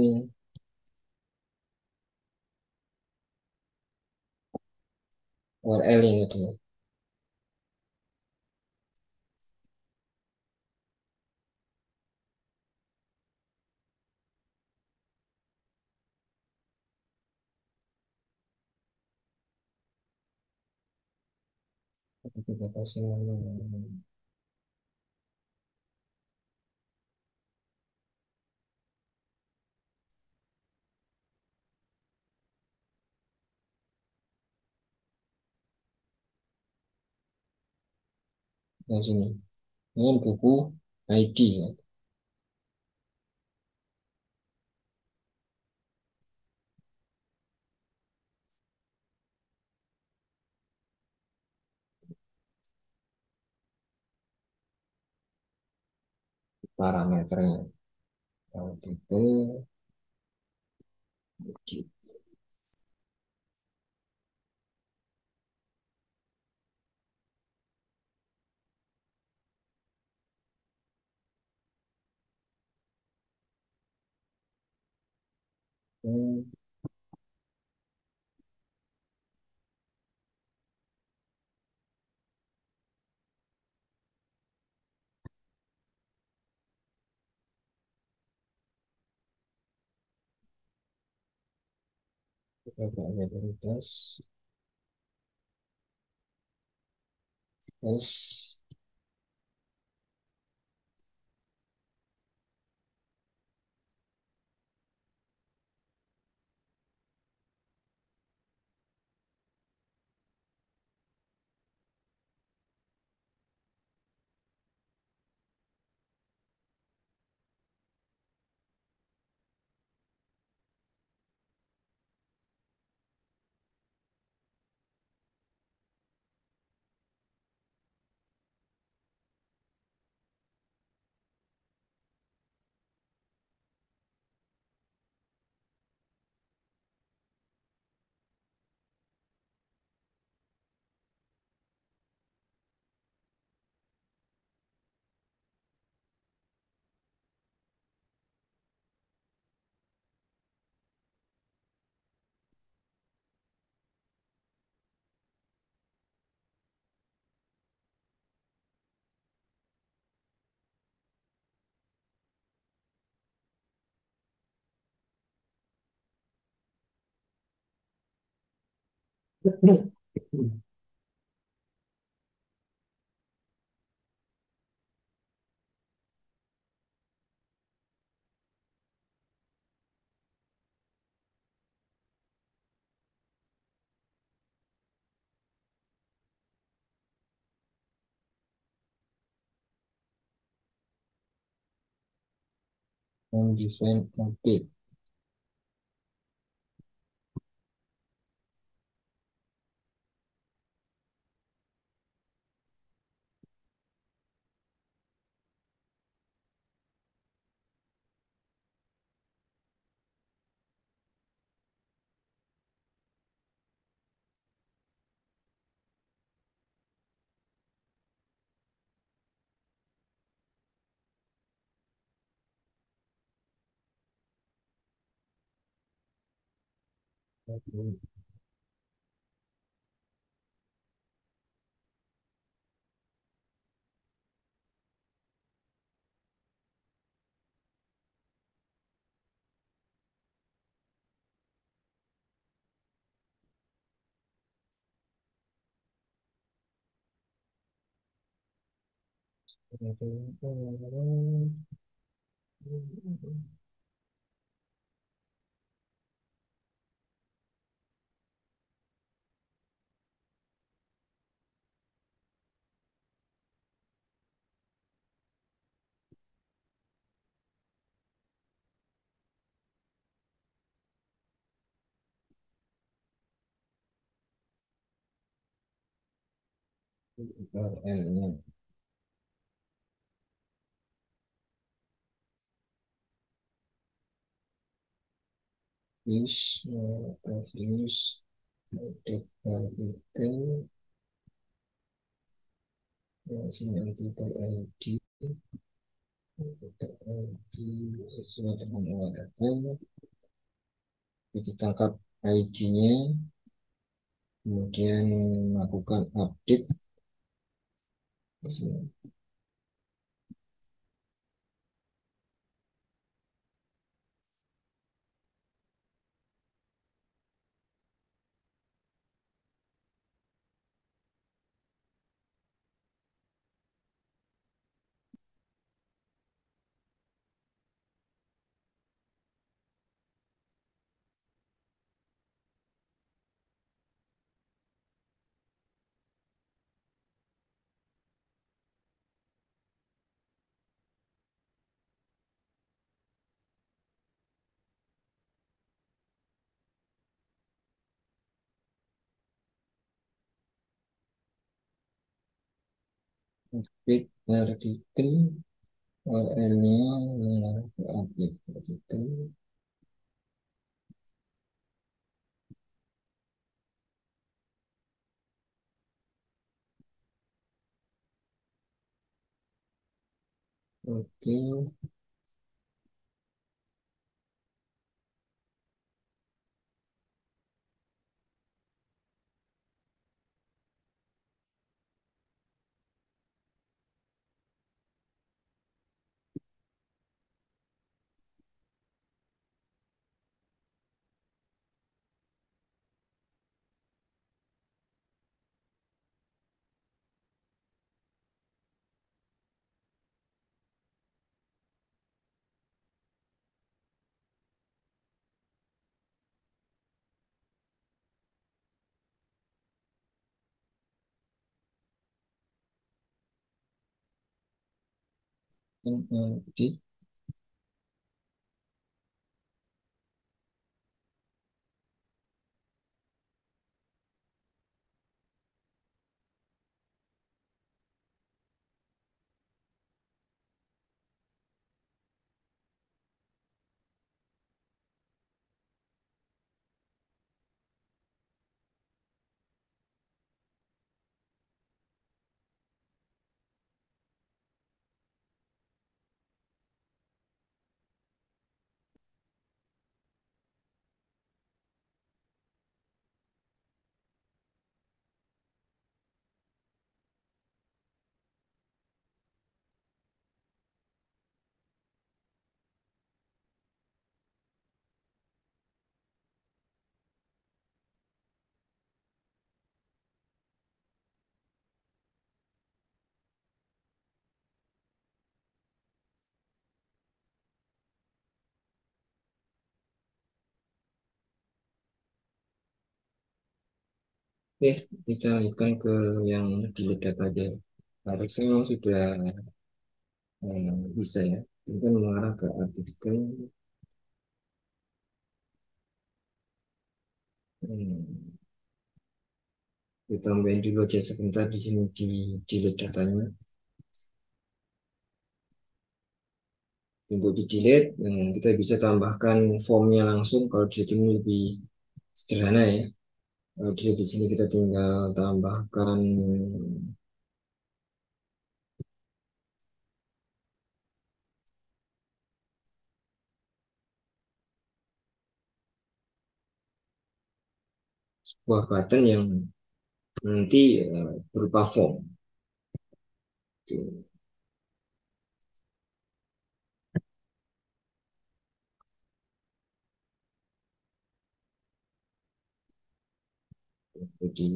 URL ini tadi. Kita kasih nama. Nah, sini. Ini buku ID ya. parameternya. Artikel gitu. Variabilitas S undefined update. URL-nya use use update artikel sini artikel ID sesuai dengan URL ditangkap ID-nya kemudian melakukan update update artikel URL-nya mengarah ke objek itu. Oke, edit. Oke, kita lanjutkan ke yang delete data aja. Harusnya memang sudah bisa ya. Kita mengarah ke artikel. Ditambahin dulu aja sebentar di sini di delete datanya. Untuk di delete, kita bisa tambahkan formnya langsung. Kalau di ini lebih sederhana ya. Kalau di sini kita tinggal tambahkan sebuah button yang nanti berupa form. Jadi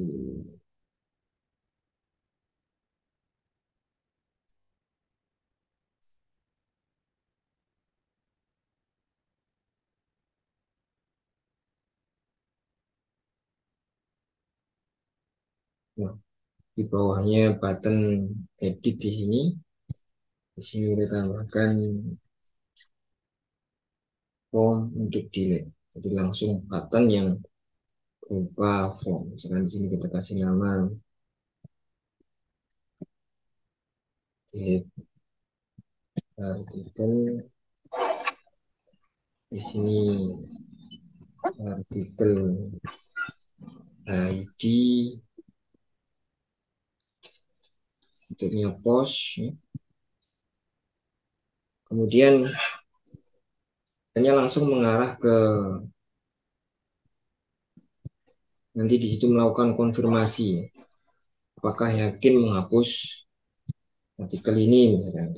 nah, di bawahnya button edit di sini. Di sini kita tambahkan form untuk delete. Jadi langsung button yang berupa form. Misalkan di sini kita kasih nama delete artikel. Di sini artikel ID bentuknya post ya. Kemudian hanya langsung mengarah ke nanti di situ melakukan konfirmasi ya. Apakah yakin menghapus artikel ini misalkan,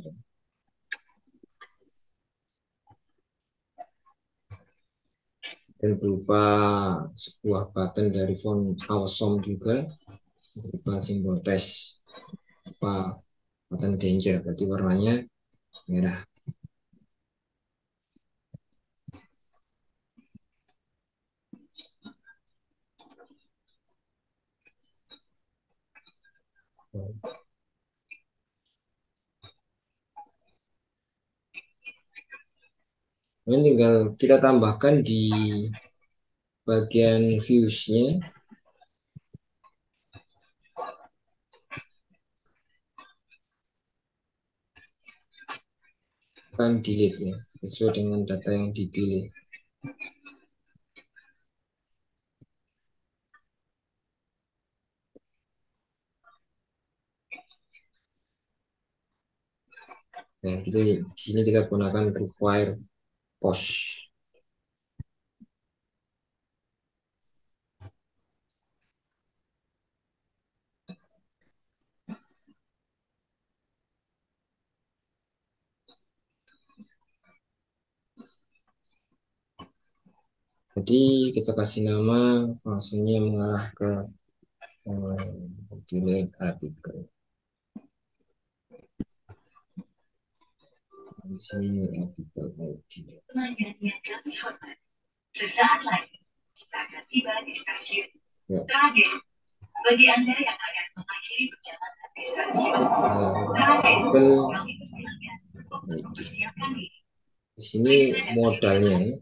dan berupa sebuah button dari font awesome juga berupa simbol tes, apa button danger berarti warnanya merah. Ini tinggal kita tambahkan di bagian views-nya. akan delete ya, sesuai dengan data yang dipilih. Nah, di sini kita gunakan require post. Jadi kita kasih nama fungsinya mengarah ke delete artikel. Di sini artikel ID. Pelanggan yang kami hormati, sesaat lagi kita akan tiba di stasiun Sragen. Bagi Anda yang akan mengakhiri perjalanan di stasiun Sragen, kami persilakan untuk mempersiapkan diri. Di sini modalnya ya.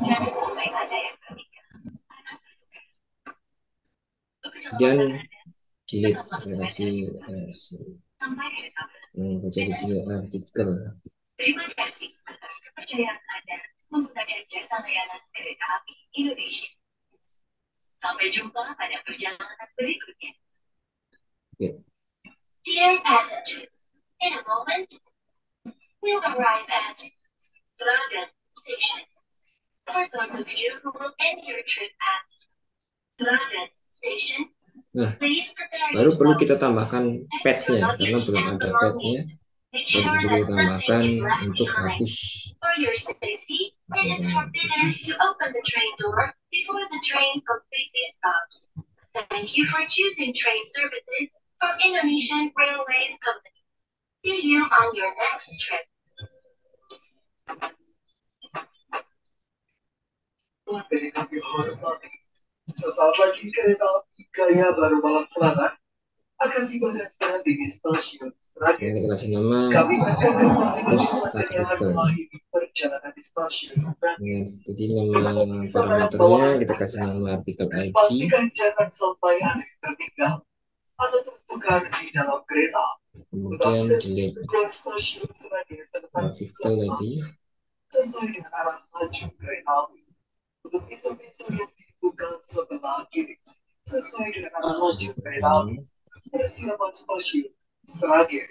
Jangan sampai ada yang tertinggal. Kemudian delete, kita kasih Sampai hari baca di sini artikel. Terima kasih atas kepercayaan Anda menggunakan jasa layanan kereta api Indonesia. Sampai jumpa pada perjalanan berikutnya. Okay. Dear passengers, in a moment, we'll arrive at Sragen Station. For those of you who will end your trip at Sragen Station, Nah, please prepare baru perlu yourself kita tambahkan pad-nya karena belum ada pad-nya. Jadi kita tambahkan untuk hapus. For your safety, it is forbidden to open the train door before the train completely stops. Thank you for choosing train services from Indonesian Railways Company. See you on your next trip. Dari kami hormati, sesaat lagi kereta api Gaya Baru Malam Selatan akan tiba dan di stasiun Sragen. Kita kasih nama Kami akan kembali terus dengan artikel. mengakhiri perjalanan di stasiun Sragen. Ya, jadi nama parameternya kita kasih nama artikel ID. Pastikan jangan sampai ada yang tertinggal atau tertukar di dalam kereta. Kemudian delete Tujuan stasiun Sragen artikel tadi. sesuai dengan arah laju kereta api. Untuk pintu-pintu yang dibuka sebelah kiri sesuai dengan arah laju kereta api. Persiapan stasiun Sragen.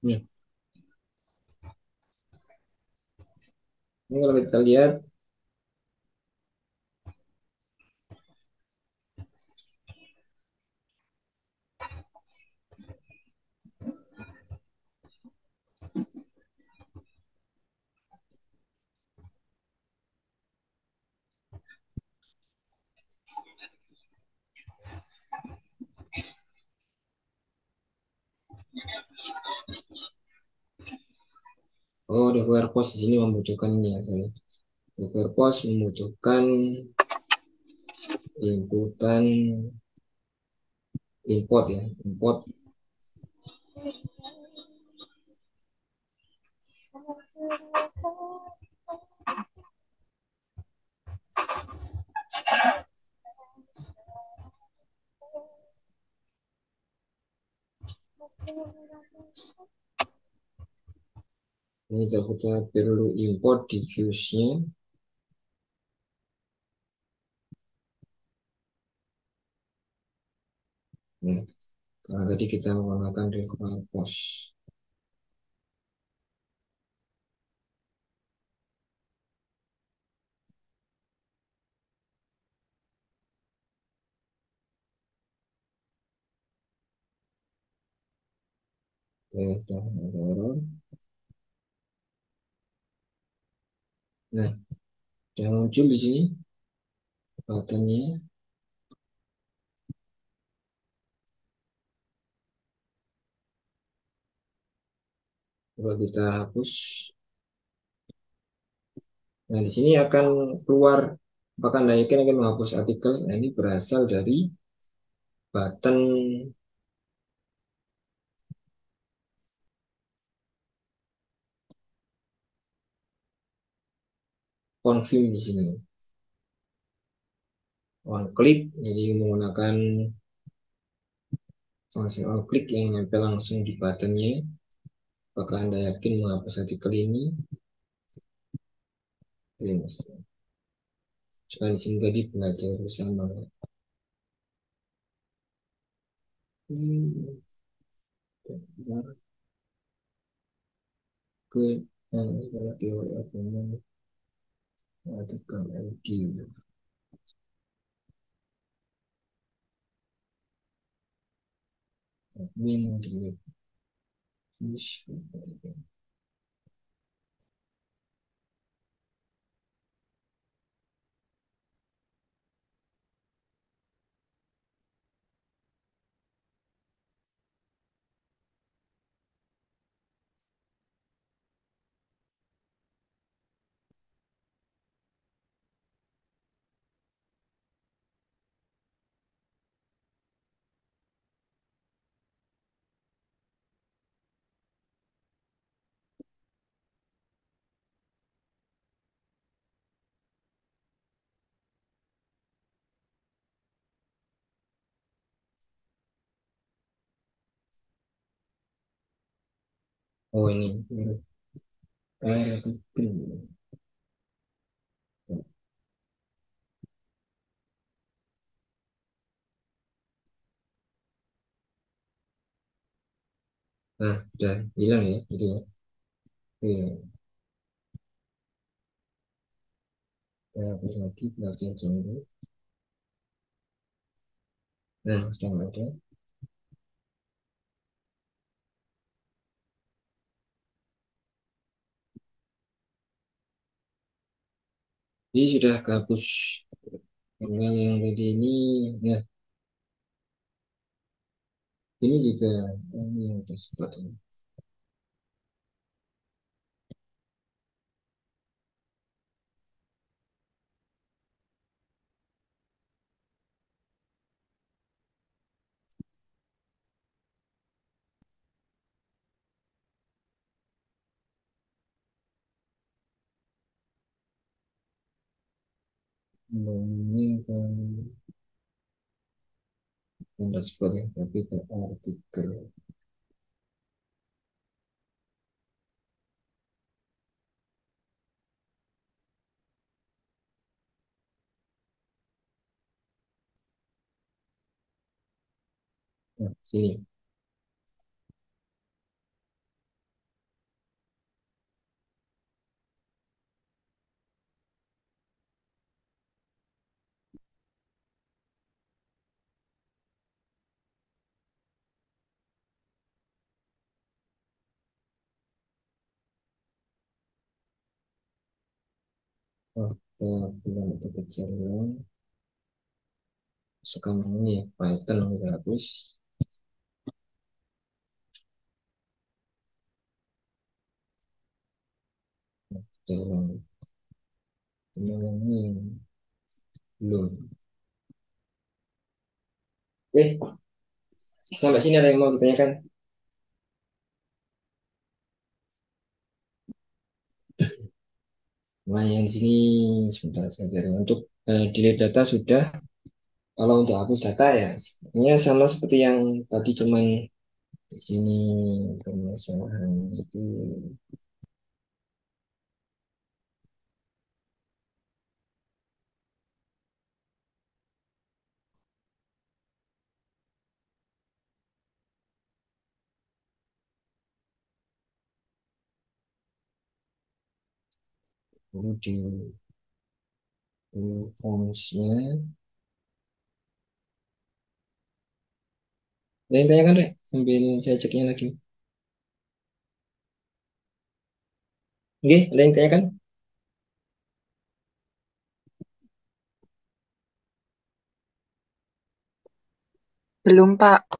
Ini kalau kita lihat require post di sini membutuhkan ini ya saya. Require post membutuhkan inputan import ya, import ini kita perlu import diffuse-nya. Nah, karena tadi kita menggunakan require post. Sudah ada error. Nah, sudah muncul di sini buttonnya. Coba kita hapus. Nah, di sini akan keluar apakah naikin akan menghapus artikel. Nah, ini berasal dari button confirm di sini. on click, jadi menggunakan fungsi on click yang nempel langsung di buttonnya. Apakah Anda yakin menghapus artikel ini? Sekarang di sini tadi belajar bersama. Ke yang sebagai teori argumen artikel ID. Admin delete. Oh ini artikel. Nah, sudah hilang ya, gitu ya. Oke, kita hapus lagi belajar dulu. Nah, sudah nggak ada. Ini sudah hapus. Tinggal yang tadi ini, ya, ini juga ini yang sudah sempat ini. Ini kan yang dashboard ya, tapi ke artikel. Nah, sini. Oh, belum itu kecil. Sekarang ini ya, Python kita hapus. Dalam ini belum. Sampai sini ada yang mau ditanyakan? Nah, yang di sini sebentar saya cari. Untuk delete data sudah. Kalau untuk hapus data ya, sebenarnya sama seperti yang tadi, cuman di sini permasalahan itu perlu di fontsnya. Ada yang tanyakan deh, sambil saya ceknya lagi. Oke, ada yang tanyakan? Belum, Pak.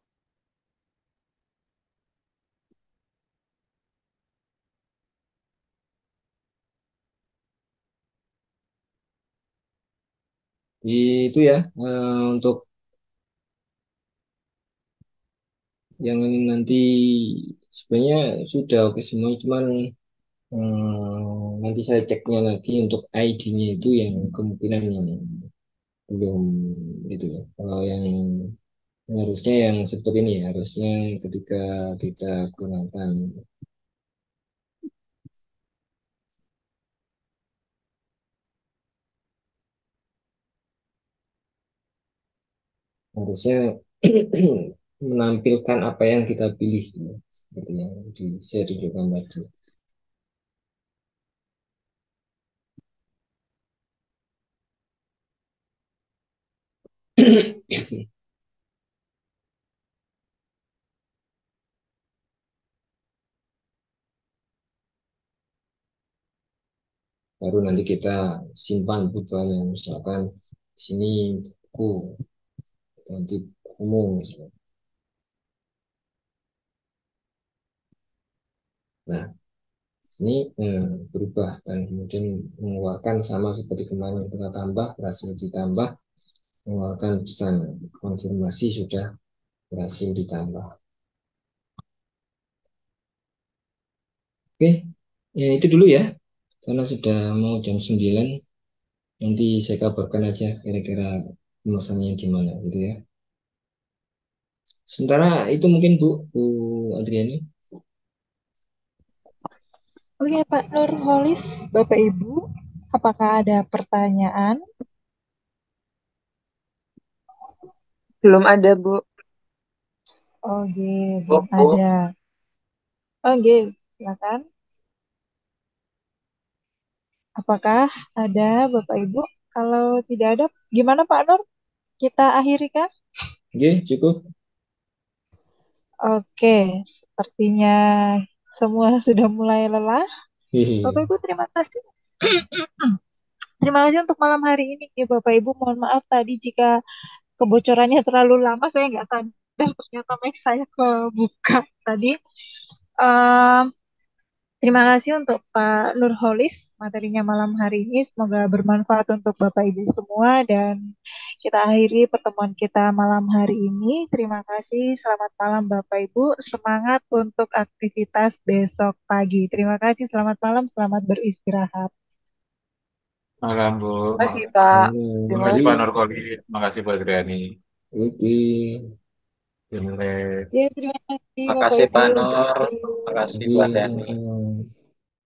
Itu ya, untuk yang ini nanti sebenarnya sudah oke semua, cuman nanti saya ceknya lagi untuk ID-nya itu yang kemungkinan yang belum gitu ya. Kalau yang harusnya yang seperti ini ya, harusnya ketika kita gunakan harusnya menampilkan apa yang kita pilih ya, seperti yang saya tunjukkan tadi. Baru nanti kita simpan bukunya, misalkan di sini buku, nanti bukumu misalkan. Nah, ini berubah dan kemudian mengeluarkan sama seperti kemarin kita tambah, berhasil ditambah, mengeluarkan pesan konfirmasi sudah berhasil ditambah. Oke, ya itu dulu ya, karena sudah mau jam 9, nanti saya kabarkan aja kira-kira pemasannya di mana gitu ya. Sementara itu mungkin Bu Adriani. Oke, Pak Nurholis, Bapak Ibu, apakah ada pertanyaan? Belum ada, Bu. Oke, belum ada. Oke, silakan. Apakah ada Bapak Ibu? Kalau tidak ada, gimana Pak Nur? Kita akhiri kah? Oke, cukup. Oke, sepertinya semua sudah mulai lelah. Bapak Ibu, terima kasih. Terima kasih untuk malam hari ini ya Bapak Ibu. Mohon maaf tadi jika kebocorannya terlalu lama, saya nggak sadar ternyata mic saya kebuka tadi. Terima kasih untuk Pak Nurholis materinya malam hari ini. Semoga bermanfaat untuk Bapak Ibu semua dan kita akhiri pertemuan kita malam hari ini. Terima kasih. Selamat malam Bapak Ibu. Semangat untuk aktivitas besok pagi. Terima kasih. Selamat malam. Selamat beristirahat. Malam, Bu. Terima kasih, Pak. Terima kasih Pak Nurholis. Terima kasih Bu Adriani. Oke. Terima kasih. Ya, terima kasih Terima Bapak kasih Ibu. Pak Nur, terima kasih Bu Adriani.